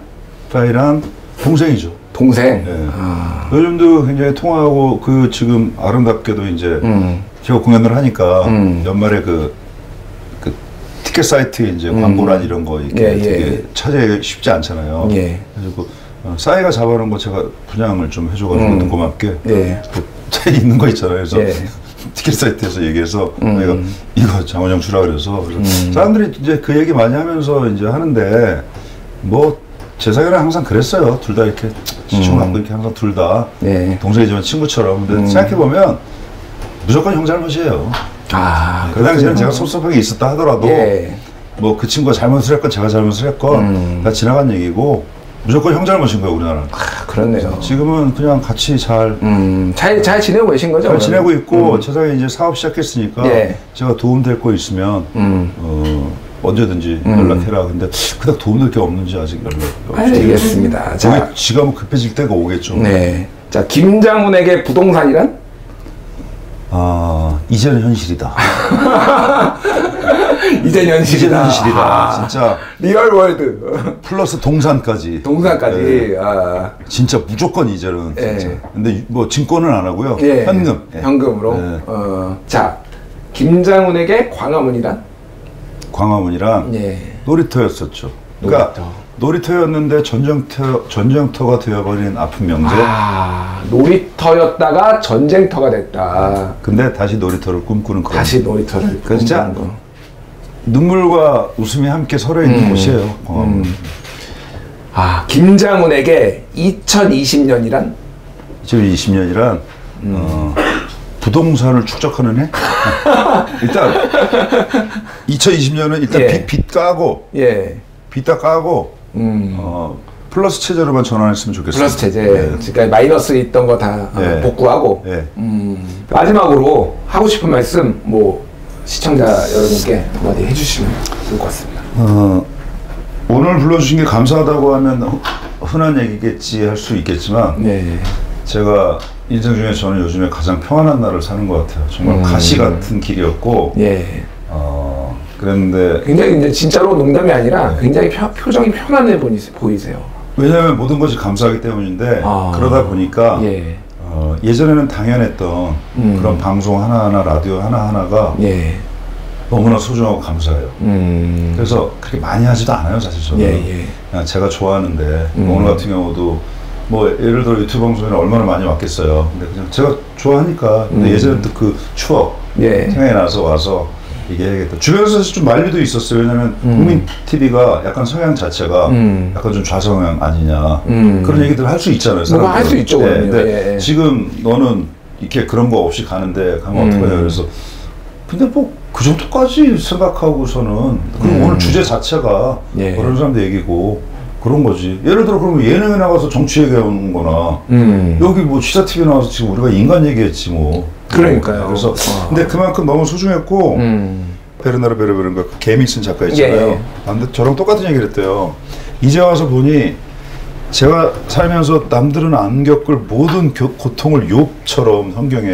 싸이란 동생이죠. 동생. 네. 요즘도 굉장히 통화하고 그 지금 아름답게도 이제 제가 공연을 하니까 연말에 그 티켓 사이트에 이제 광고란 이런 거 이렇게 되게 찾아기 쉽지 않잖아요. 그래서 싸이가 잡아놓은 거 제가 분양을 좀 해줘가지고 고맙게 있는 거 있잖아요. 그래서 티켓 사이트에서 얘기해서 내가 이거 장원영 주라 그래서 사람들이 이제 그 얘기 많이 하면서 이제 하는데 뭐 제 사견은 항상 그랬어요. 둘 다 이렇게 지chung 갖고 이렇게 항상 둘 다 동생이지만 친구처럼. 근데 생각해 보면 무조건 형 잘못이에요. 그 당시에는 제가 섭섭하게 있었다 하더라도 뭐 그 친구가 잘못을 했건 제가 잘못을 했건 다 지나간 얘기고 무조건 형 잘못인 거예요, 우리나라는. 그렇네요. 지금은 그냥 같이 잘 지내고 계신 거죠? 잘 지내고 있고 세상에 이제 사업 시작했으니까 제가 도움될 거 있으면 언제든지 연락해라. 근데 그닥 도움될 게 없는지 아직 연락 없어요. 알겠습니다. 자, 지가 뭐 급해질 때가 오겠죠. 네. 자, 김장훈에게 부동산이란? 이제는 현실이다. 이제는 현실이다. 진짜 리얼월드. 플러스 동산까지. 동산까지. 진짜 무조건 이제는. 진짜. 근데 뭐 증권은 안 하고요. 현금. 현금으로. 자, 김장훈에게 광화문이란? 광화문이란 놀이터였었죠. 그러니까 놀이터였는데 전쟁터가 되어버린 아픈 명제. 놀이터였다가 전쟁터가 됐다. 근데 다시 놀이터를 꿈꾸는 거. 다시 놀이터를 꿈꾸는 거. 눈물과 웃음이 함께 서려있는 곳이에요. 광화문. 김장훈에게 2020년이란? 2020년이란 부동산을 축적하는 해? 일단 2020년은 일단 빚 까고 빚 다 까고 플러스 체제로만 전환했으면 좋겠어요. 플러스 체제. 그러니까 마이너스 있던 거 다 복구하고. 마지막으로 하고 싶은 말씀 뭐 시청자 여러분께 한마디 해주시면 좋을 것 같습니다. 오늘 불러주신 게 감사하다고 하면 흔한 얘기겠지 할 수 있겠지만 제가 인생 중에 저는 요즘에 가장 평안한 날을 사는 것 같아요. 정말 가시 같은 길이었고 그랬는데 굉장히 이제 진짜로 농담이 아니라 굉장히 표정이 편안해 보이세요. 왜냐하면 모든 것이 감사하기 때문인데 그러다 보니까 예전에는 당연했던 그런 방송 하나하나 라디오 하나하나가 너무나 소중하고 감사해요. 그래서 그렇게 많이 하지도 않아요, 사실 저는. 그냥 제가 좋아하는데 오늘 같은 경우도 뭐 예를 들어 유튜브 방송에 얼마나 많이 왔겠어요. 근데 그냥 제가 좋아하니까 근데 예전에 또 그 추억 생각이 나서 와서 얘기해야겠다. 주변에서 사실 좀 말리도 있었어요. 왜냐면 국민 TV가 약간 성향 자체가 약간 좀 좌성향 아니냐 그런 얘기들 할 수 있잖아요. 뭐 할 수 있죠. 근데 지금 너는 이렇게 그런 거 없이 가면 어떡하냐 그래서 근데 뭐 그 정도까지 생각하고서는 그리고 오늘 주제 자체가 그런 사람들 얘기고 그런 거지. 예를 들어 그러면 예능에 나가서 정치 얘기하는 거나 여기 뭐 시사 TV 나와서 지금 우리가 인간 얘기했지 뭐. 그러니까요. 그래서 근데 그만큼 너무 소중했고 베르나르 베르베르인가 그 개미 쓴 작가 있잖아요. 근데 저랑 똑같은 얘기를 했대요. 이제 와서 보니 제가 살면서 남들은 안 겪을 모든 고통을 욥처럼 성경에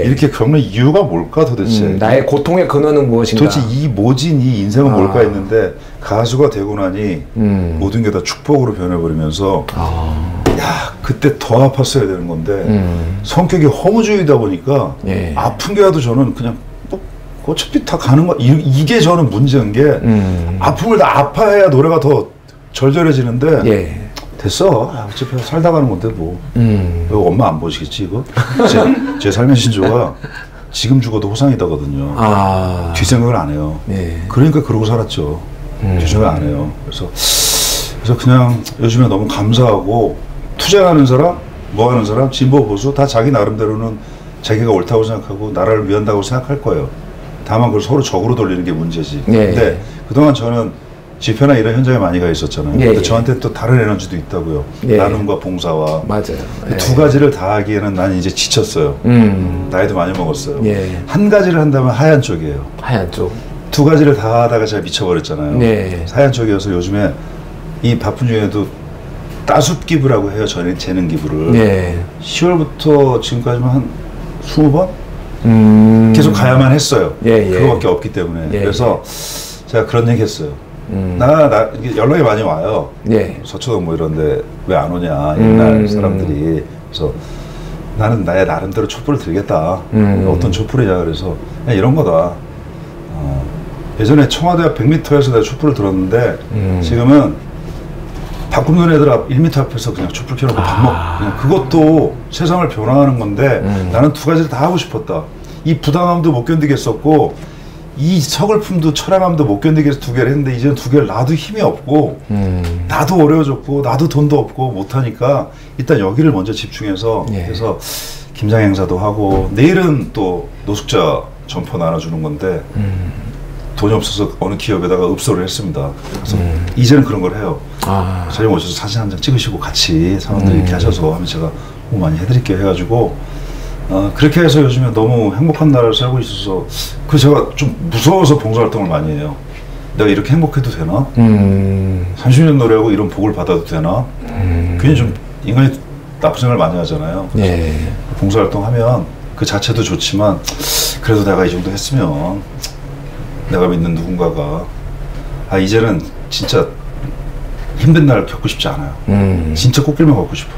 이렇게 겪는 이유가 뭘까 도대체. 나의 고통의 근원은 무엇인가. 도대체 이 모진 이 인생은 뭘까 했는데 가수가 되고 나니 모든 게 다 축복으로 변해버리면서 야 그때 더 아팠어야 되는 건데 성격이 허무주의다 보니까 아픈 게 와도 저는 그냥 뭐 어차피 다 가는 거 이게 저는 문제인 게 아픔을 다 아파야 노래가 더 절절해지는데 됐어. 어차피 살다 가는 건데 뭐. 이거 엄마 안 보시겠지 이거? 제 삶의 신조가 지금 죽어도 호상이다거든요. 뒷생각을 안 해요. 그러니까 그러고 살았죠. 뒷생각 안 해요. 그래서 그냥 요즘에 너무 감사하고 투쟁하는 사람, 뭐 하는 사람, 진보 보수 다 자기 나름대로는 자기가 옳다고 생각하고 나라를 위한다고 생각할 거예요. 다만 그걸 서로 적으로 돌리는 게 문제지. 근데 그동안 저는 집회나 이런 현장에 많이 가 있었잖아요. 근데 저한테 또 다른 에너지도 있다고요. 나눔과 봉사와. 맞아요. 두 가지를 다 하기에는 난 이제 지쳤어요. 나이도 많이 먹었어요. 한 가지를 한다면 하얀 쪽이에요. 하얀 쪽. 두 가지를 다 하다가 제가 미쳐버렸잖아요. 하얀 쪽이어서 요즘에 이 바쁜 중에도 따숩 기부라고 해요. 재능 기부를. 10월부터 지금까지만 한 20번? 계속 가야만 했어요. 그거밖에 없기 때문에. 그래서 제가 그런 얘기 했어요. 이게 연락이 많이 와요. 예. 서초동 뭐 이런데 왜 안 오냐, 옛날 사람들이. 그래서 나는 나의 나름대로 촛불을 들겠다. 어떤 촛불이냐, 그래서 그냥 이런 거다. 예전에 청와대 앞 100m에서 내가 촛불을 들었는데 지금은 밥 굽는 애들 앞 1m 앞에서 그냥 촛불 켜놓고 밥 먹고, 그냥 그것도 세상을 변화하는 건데 나는 두 가지를 다 하고 싶었다. 이 부당함도 못 견디겠었고 이 서글픔도 철학함도 못 견디겠어 두 개를 했는데 이제는 두 개를 나도 힘이 없고 나도 어려워졌고 나도 돈도 없고 못하니까 일단 여기를 먼저 집중해서 그래서 김장 행사도 하고 내일은 또 노숙자 점포 나눠주는 건데 돈이 없어서 어느 기업에다가 읍소를 했습니다. 그래서 이제는 그런 걸 해요. 저희 오셔서 사진 한 장 찍으시고 같이 사람들이 이렇게 하셔서 하면 제가 많이 해드릴게요 해가지고 그렇게 해서 요즘에 너무 행복한 나라를 살고 있어서 그 제가 좀 무서워서 봉사활동을 많이 해요. 내가 이렇게 행복해도 되나? 30년 노래하고 이런 복을 받아도 되나? 괜히 좀 인간이 나쁜 생각을 많이 하잖아요. 봉사활동 하면 그 자체도 좋지만 그래도 내가 이 정도 했으면 내가 믿는 누군가가 이제는 진짜 힘든 날을 겪고 싶지 않아요. 진짜 꽃길만 걷고 싶어.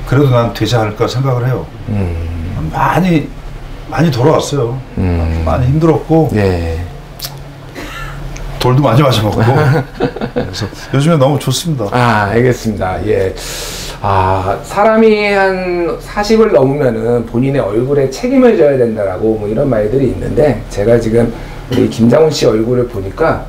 그래도 난 되지 않을까 생각을 해요. 많이 돌아왔어요. 많이 힘들었고 돌도 많이 마셔먹고 그래서 요즘에 너무 좋습니다. 알겠습니다. 예. 사람이 한 40을 넘으면은 본인의 얼굴에 책임을 져야 된다라고 뭐 이런 말들이 있는데 제가 지금 우리 김장훈 씨 얼굴을 보니까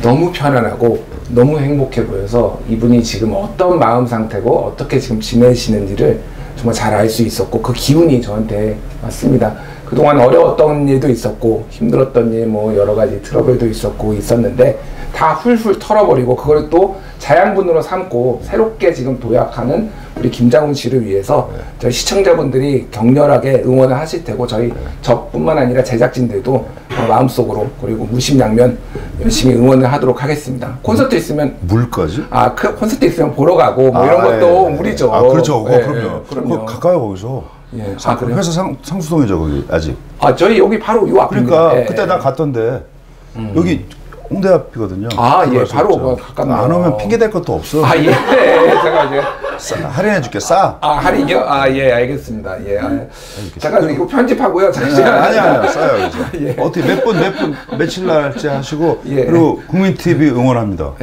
너무 편안하고 너무 행복해 보여서 이분이 지금 어떤 마음 상태고 어떻게 지금 지내시는지를 정말 잘 알 수 있었고 그 기운이 저한테 왔습니다. 그동안 어려웠던 일도 있었고 힘들었던 일 뭐 여러 가지 트러블도 있었는데 다 훌훌 털어버리고 그걸 또 자양분으로 삼고 새롭게 지금 도약하는 우리 김장훈 씨를 위해서 저희 시청자분들이 격렬하게 응원을 하실 테고 저뿐만 아니라 제작진들도 마음속으로 그리고 무심양면 열심히 응원을 하도록 하겠습니다. 콘서트 있으면 물까지? 콘서트 있으면 보러 가고 뭐 이런 것도 무리죠. 그렇죠. 그럼요. 가까워 거기서. 회사 상수동이죠 거기 아직. 저희 여기 바로 요 앞입니다. 그러니까 그때 나 갔던데 여기 홍대 앞이거든요. 바로 가깝네요. 안 오면 핑계 댈 것도 없어. 제가 이제 할인해줄게 싸. 할인이요? 알겠습니다. 잠깐 이거 편집하고요. 아니야 싸요 이제. 어떻게 몇 분 며칠 날째 하시고 그리고 국민 TV 응원합니다.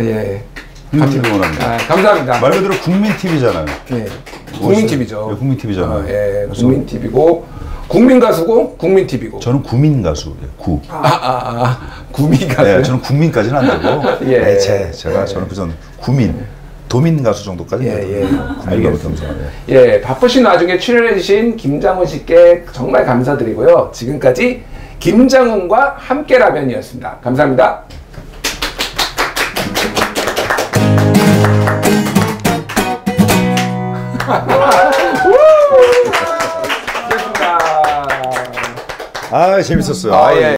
국민 TV 응원합니다. 감사합니다. 말 그대로 국민 TV잖아요. 국민 TV죠. 국민 TV잖아요. 국민 TV고. 국민 가수고 국민 TV고. 저는 구민 가수. 구민 가수. 저는 국민까지는 안 되고. 저는 그전 구민. 도민 가수 정도까지. 알겠습니다. 바쁘신 와중에 출연해주신 김장훈 씨께 정말 감사드리고요. 지금까지 김장훈과 함께라면이었습니다. 감사합니다. 재밌었어요.